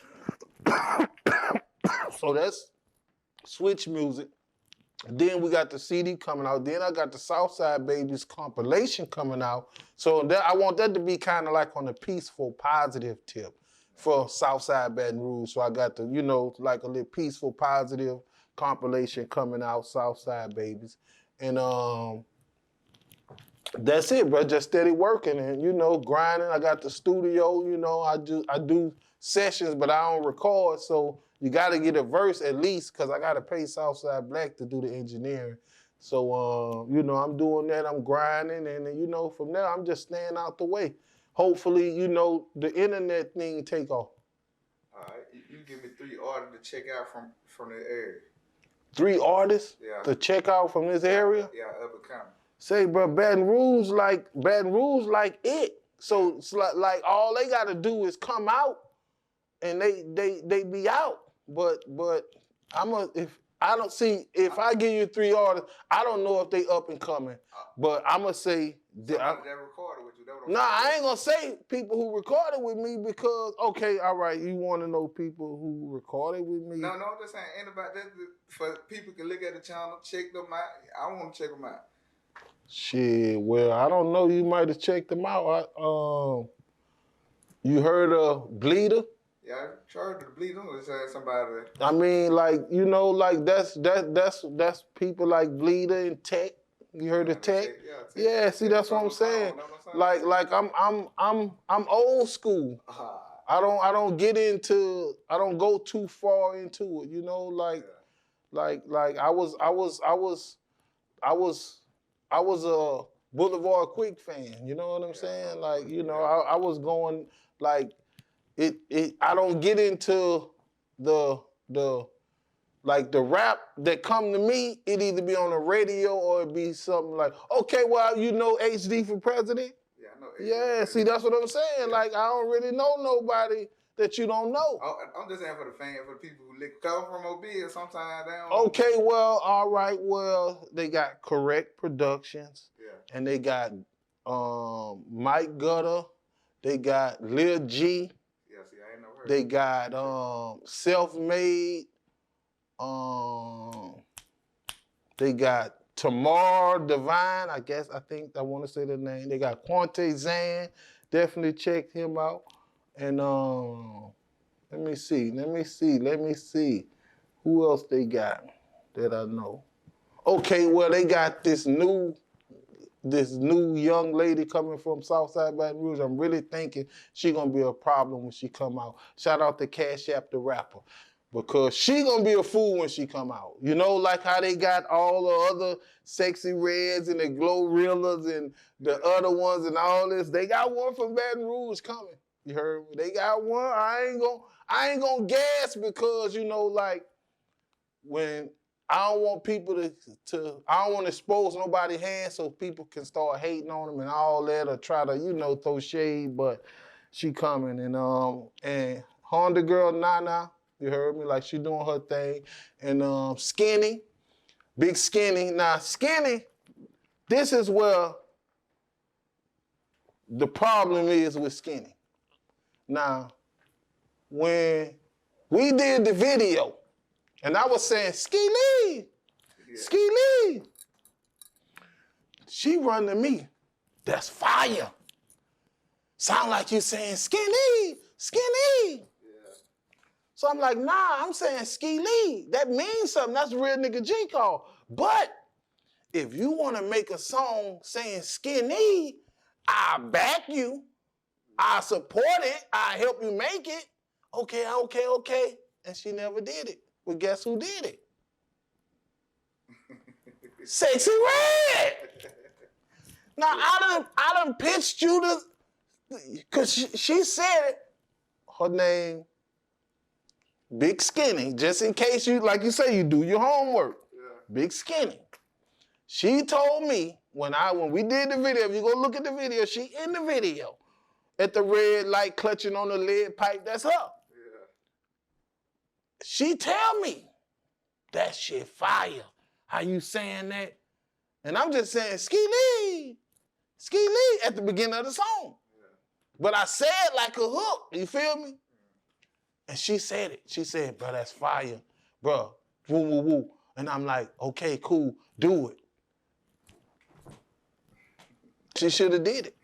So that's Switch Music. Then we got the CD coming out. Then I got the Southside Babies compilation coming out. So I want that to be kind of like on a peaceful, positive tip for Southside Baton Rouge. So I got the, you know, like a little peaceful, positive compilation coming out, Southside Babies. And that's it, bro. Just steady working and, you know, grinding. I got the studio, you know, I do sessions, but I don't record. So you got to get a verse at least because I got to pay Southside Black to do the engineering. So, you know, I'm doing that. I'm grinding, and you know, from there, I'm just staying out the way. Hopefully, you know, the internet thing take off. All right, you give me 3 artists to check out from the area. 3 artists Yeah. to check out from this area. Yeah, up and coming. Say, bro, Baton Rouge like it. So it's like all they got to do is come out, and they be out. But if I give you 3 artists, I don't know if they up and coming. But I'ma say somebody that recorded with you. I ain't gonna say people who recorded with me because okay, all right, you want to know people who recorded with me? No, I'm just saying anybody that for people can look at the channel, check them out. I want to check them out. Shit, well, I don't know. You might have checked them out. You heard of Bleeder? Yeah, I heard of Bleeder. Let's say somebody. I mean, like you know, like that's people like Bleeder and Tech. You heard of Tech? Yeah, see, that's what I'm saying. Like I'm old school. I don't go too far into it. You know, like I was a Boulevard Quick fan. You know what I'm saying? Like you know, I was going like it. I don't get into the like the rap that come to me, it either be on the radio or it be something like, okay, well, you know HD for president? Yeah, I know HD. Yeah, see, that's what I'm saying. Yeah. Like, I don't really know nobody that you don't know. I'm just saying for the fans, for the people who come from Mobile, sometimes they don't. Okay, well, all right, well, they got Correct Productions. Yeah. And they got Mike Gutter. They got Lil G. Yeah, see, I ain't never heard. They got Self-Made. They got Tamar Divine, I want to say the name. They got Quante Zan, definitely check him out. And let me see. Who else they got that I know? Okay, well, they got this new young lady coming from Southside Baton Rouge. I'm really thinking she gonna be a problem when she come out. Shout out to Cash App the rapper. Because she gonna be a fool when she come out. You know, like how they got all the other Sexy Reds and the Glorrillas and the other ones and all this. They got one from Baton Rouge coming. You heard me? They got one. I ain't gonna gas because, you know, like when I don't want people I don't want to expose nobody's hands so people can start hating on them and all that or try to, you know, throw shade, but she coming. And Honda girl Nana, you heard me? Like she doing her thing. And Skinny, Big Skinny. Now Skinny, this is where the problem is with Skinny. Now, when we did the video, and I was saying, Ski Lee, she run to me, that's fire. Sound like you saying Skinny. Yeah. So I'm like, nah, I'm saying Ski Lee. That means something. That's a real nigga G call. But if you want to make a song saying Skinny, I back you. I support it. I help you make it. Okay. And she never did it. Well, guess who did it? Sexy Red. Now, I done pitched you to, because she said it, her name, Big Skinny, just in case you, like you say, you do your homework. Yeah. Big Skinny. She told me when we did the video, if you go look at the video, she in the video at the red light clutching on the lead pipe, that's her. Yeah. She tell me, that shit fire. How you saying that? And I'm just saying, Ski Lee at the beginning of the song. Yeah. But I said like a hook, you feel me? And she said it. She said, bro, that's fire. Bro, woo, woo, woo. And I'm like, okay, cool, do it. She should have did it.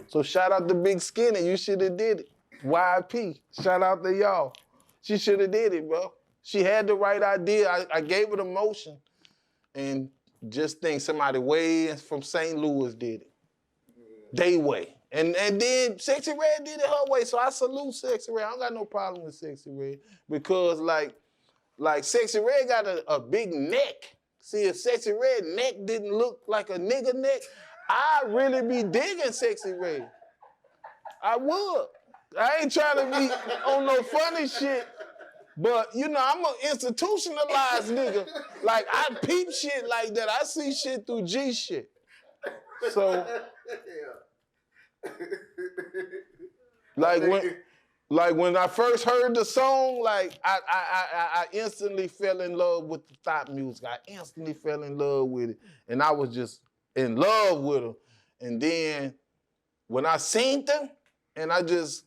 So shout out to Big Skinny, you should have did it. YP, shout out to y'all. She should have did it, bro. She had the right idea. I gave her the motion. And just think somebody way from St. Louis did it. They way. And then Sexy Red did it her way, so I salute Sexy Red. I don't got no problem with Sexy Red because like Sexy Red got a big neck. See, if Sexy Red neck didn't look like a nigga neck, I'd really be digging Sexy Red. I would. I ain't trying to be on no funny shit, but you know, I'm an institutionalized nigga. Like, I peep shit like that. I see shit through G shit. So, like when I first heard the song, like I instantly fell in love with the thot music. I instantly fell in love with it, and I was just in love with them. And then when I seen them, and I just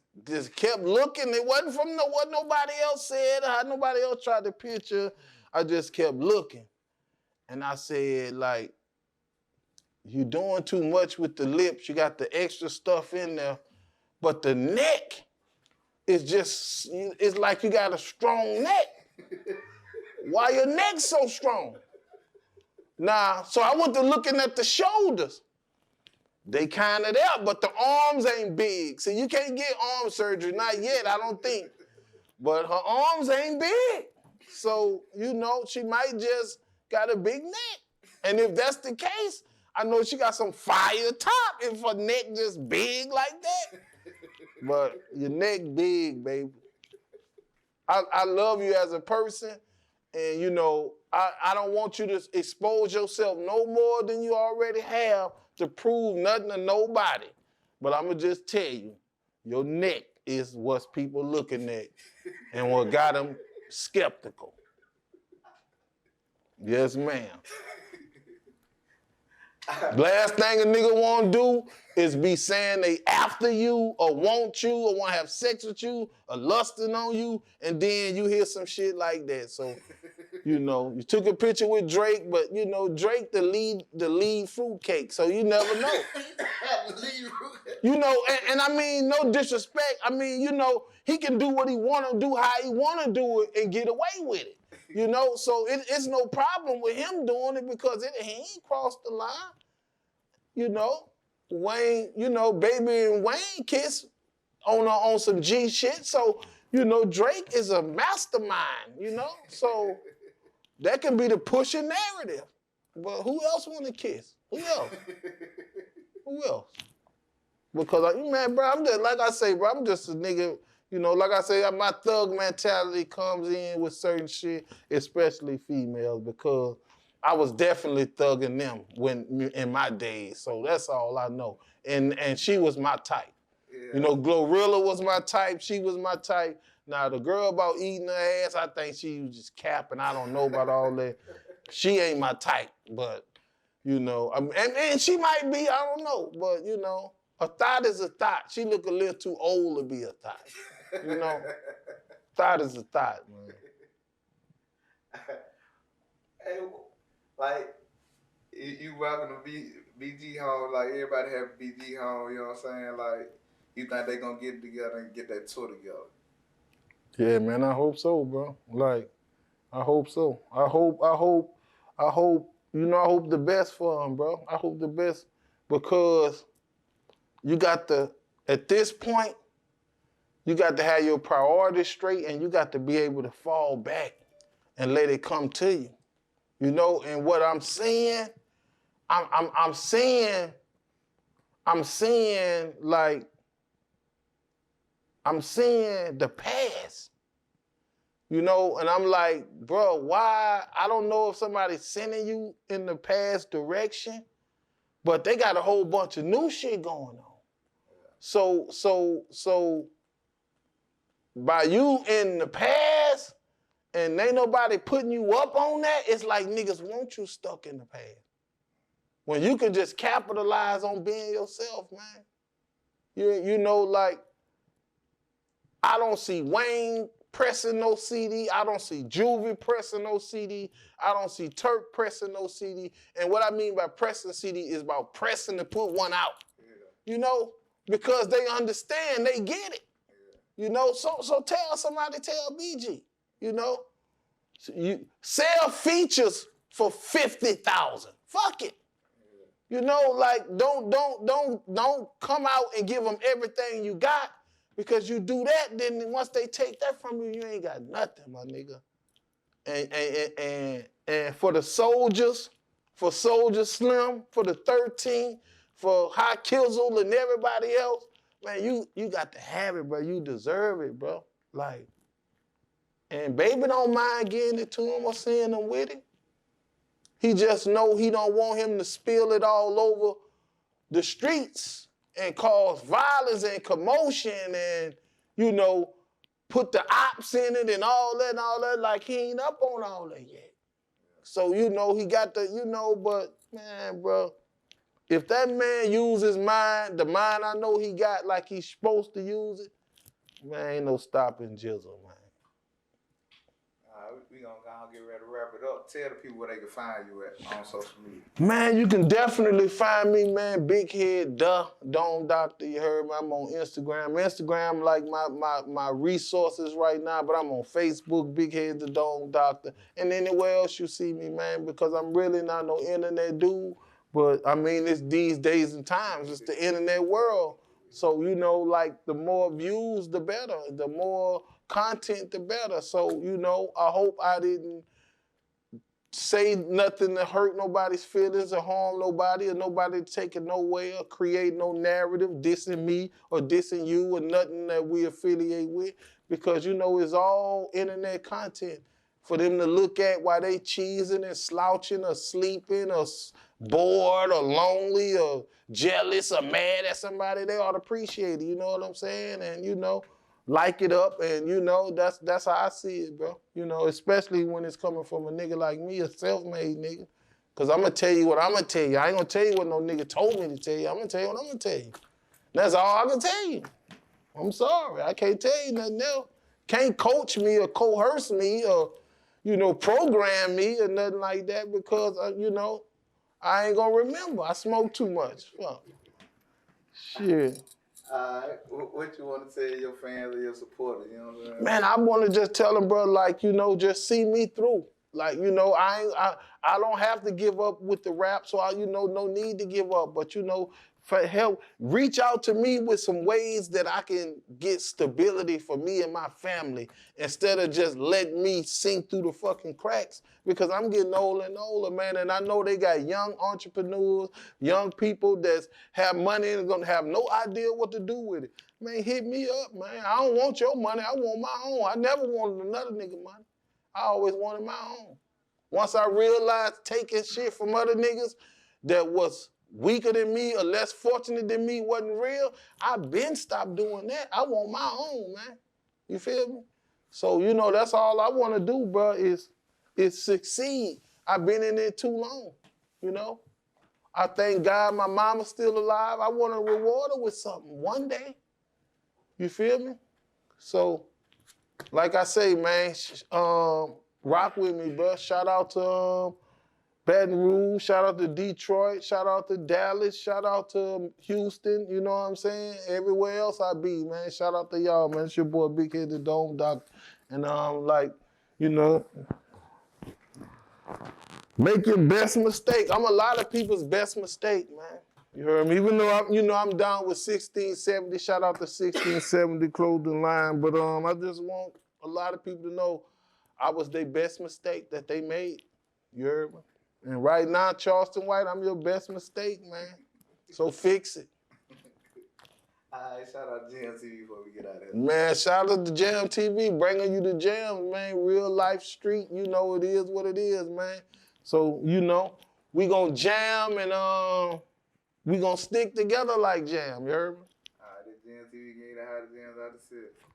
kept looking, it wasn't from what nobody else said, or how nobody else tried to picture. I just kept looking, and I said, like, you doing too much with the lips. You got the extra stuff in there, but the neck is just, it's like you got a strong neck. Why your neck so strong? Nah, so I went to looking at the shoulders. They kind of there, but the arms ain't big. See, you can't get arm surgery, not yet, I don't think. But her arms ain't big. So, you know, she might just got a big neck. And if that's the case, I know she got some fire top if her neck just big like that. But your neck big, baby. I love you as a person, and you know, I don't want you to expose yourself no more than you already have to prove nothing to nobody. But I'm gonna just tell you, your neck is what's people looking at and what got them skeptical. Yes, ma'am. Last thing a nigga wanna do is be saying they after you or want you or wanna have sex with you or lusting on you, and then you hear some shit like that. So, you know, you took a picture with Drake, but you know, Drake the lead fruitcake, so you never know. You know, and I mean, no disrespect. I mean, you know, he can do what he wanna do, how he wanna do it, and get away with it. You know, so it's no problem with him doing it because he ain't crossed the line. You know, Wayne, you know, Baby and Wayne kiss on some G shit. So, you know, Drake is a mastermind, you know? So that can be the pushing narrative. But who else want to kiss? Who else? Who else? Because, man, bro, I'm just, like I say, bro, I'm just a nigga, you know, like I say, my thug mentality comes in with certain shit, especially females, because I was definitely thugging them in my days, so that's all I know. And she was my type. Yeah. You know, Glorilla was my type, she was my type. Now, the girl about eating her ass, I think she was just capping. I don't know about all that. She ain't my type, but, you know, and she might be, I don't know, but, you know, a thot is a thot. She look a little too old to be a thot. You know, thot is a thot, man. Hey, like, you welcome to BG home, like everybody have BG home, you know what I'm saying? Like, you think they gonna get together and get that tour together? Yeah, man, I hope so, bro. Like, I hope so. I hope, you know, I hope the best for them, bro. I hope the best because you got to, at this point, you got to have your priorities straight and you got to be able to fall back and let it come to you. You know, and what I'm saying, I'm seeing the past. You know, and I'm like, bro, why? I don't know if somebody's sending you in the past direction, but they got a whole bunch of new shit going on. So by you in the past, and ain't nobody putting you up on that, it's like niggas want you stuck in the past. When you can just capitalize on being yourself, man. You know, like, I don't see Wayne pressing no CD. I don't see Juvie pressing no CD. I don't see Turk pressing no CD. And what I mean by pressing CD is about pressing to put one out. Yeah. You know, because they understand, they get it. Yeah. You know, so tell BG, you know. So you sell features for $50,000. Fuck it. Yeah. You know, like, don't come out and give them everything you got. Because you do that, then once they take that from you, you ain't got nothing, my nigga. And for the soldiers, for Soldier Slim, for the 13, for High Kizzle and everybody else, man, you got to have it, bro. You deserve it, bro. Like, and baby don't mind getting it to him or seeing him with it. He just know he don't want him to spill it all over the streets and cause violence and commotion and, you know, put the ops in it and all that, like he ain't up on all that yet. So, you know, he got the, you know, but, man, bro, if that man use his mind, the mind I know he got like he's supposed to use it, man, ain't no stopping Jizzle, man. We gonna get ready to wrap it up. Tell the people where they can find you at on social media. Man, you can definitely find me, man, Big Head, Doctor. You heard me. I'm on Instagram. Instagram, like my resources right now, but I'm on Facebook, Big Head, Doctor. And anywhere else you see me, man, because I'm really not no internet dude. But I mean, it's these days and times. It's the internet world. So, you know, like the more views, the better. The more content, the better. So, you know, I hope I didn't say nothing to hurt nobody's feelings or harm nobody or nobody take it nowhere or create no narrative dissing me or dissing you or nothing that we affiliate with, because, you know, it's all internet content for them to look at while they cheesing and slouching or sleeping or bored or lonely or jealous or mad at somebody. They ought to appreciate it, you know what I'm saying? And, you know, like it up, and, you know, that's how I see it, bro. You know, especially when it's coming from a nigga like me, a self-made nigga. Because I'm going to tell you what I'm going to tell you. I ain't going to tell you what no nigga told me to tell you. I'm going to tell you what I'm going to tell you. That's all I can tell you. I'm sorry. I can't tell you nothing else. Can't coach me or coerce me or, you know, program me or nothing like that because, you know, I ain't going to remember. I smoke too much. Fuck. Shit. What you want to tell your fans or your supporters, you know what I'm saying? Man, I want to just tell them, bro, like, you know, just see me through. Like, you know, I don't have to give up with the rap, so you know, no need to give up. But, you know, for help, reach out to me with some ways that I can get stability for me and my family instead of just letting me sink through the fucking cracks, because I'm getting older and older, man, and I know they got young entrepreneurs, young people that have money and gonna have no idea what to do with it. Man, hit me up, man. I don't want your money. I want my own. I never wanted another nigga money. I always wanted my own. Once I realized taking shit from other niggas that was weaker than me or less fortunate than me wasn't real, I been stopped doing that. I want my own, man. You feel me? So, you know, that's all I want to do, bro, is succeed. I've been in it too long, you know? I thank God my mama's still alive. I want to reward her with something one day. You feel me? So, like I say, man, rock with me, bro. Shout out to Baton Rouge, shout out to Detroit, shout out to Dallas, shout out to Houston, you know what I'm saying? Everywhere else I be, man. Shout out to y'all, man. It's your boy Big Head the Dome Doctor. And like, you know, make your best mistake. I'm a lot of people's best mistake, man. You heard me? Even though I'm down with 1670, shout out to 1670 clothing line, but I just want a lot of people to know I was their best mistake that they made. You heard me? And right now, Charleston White, I'm your best mistake, man. So fix it. All right, shout out to G3MSTV before we get out of here. Man, shout out to G3MSTV, bringing you the jams, man. Real life street, you know it is what it is, man. So, you know, we gonna jam and we gonna stick together like jam, you heard me? All right, this G3MSTV gave you the hottest jams out of the city.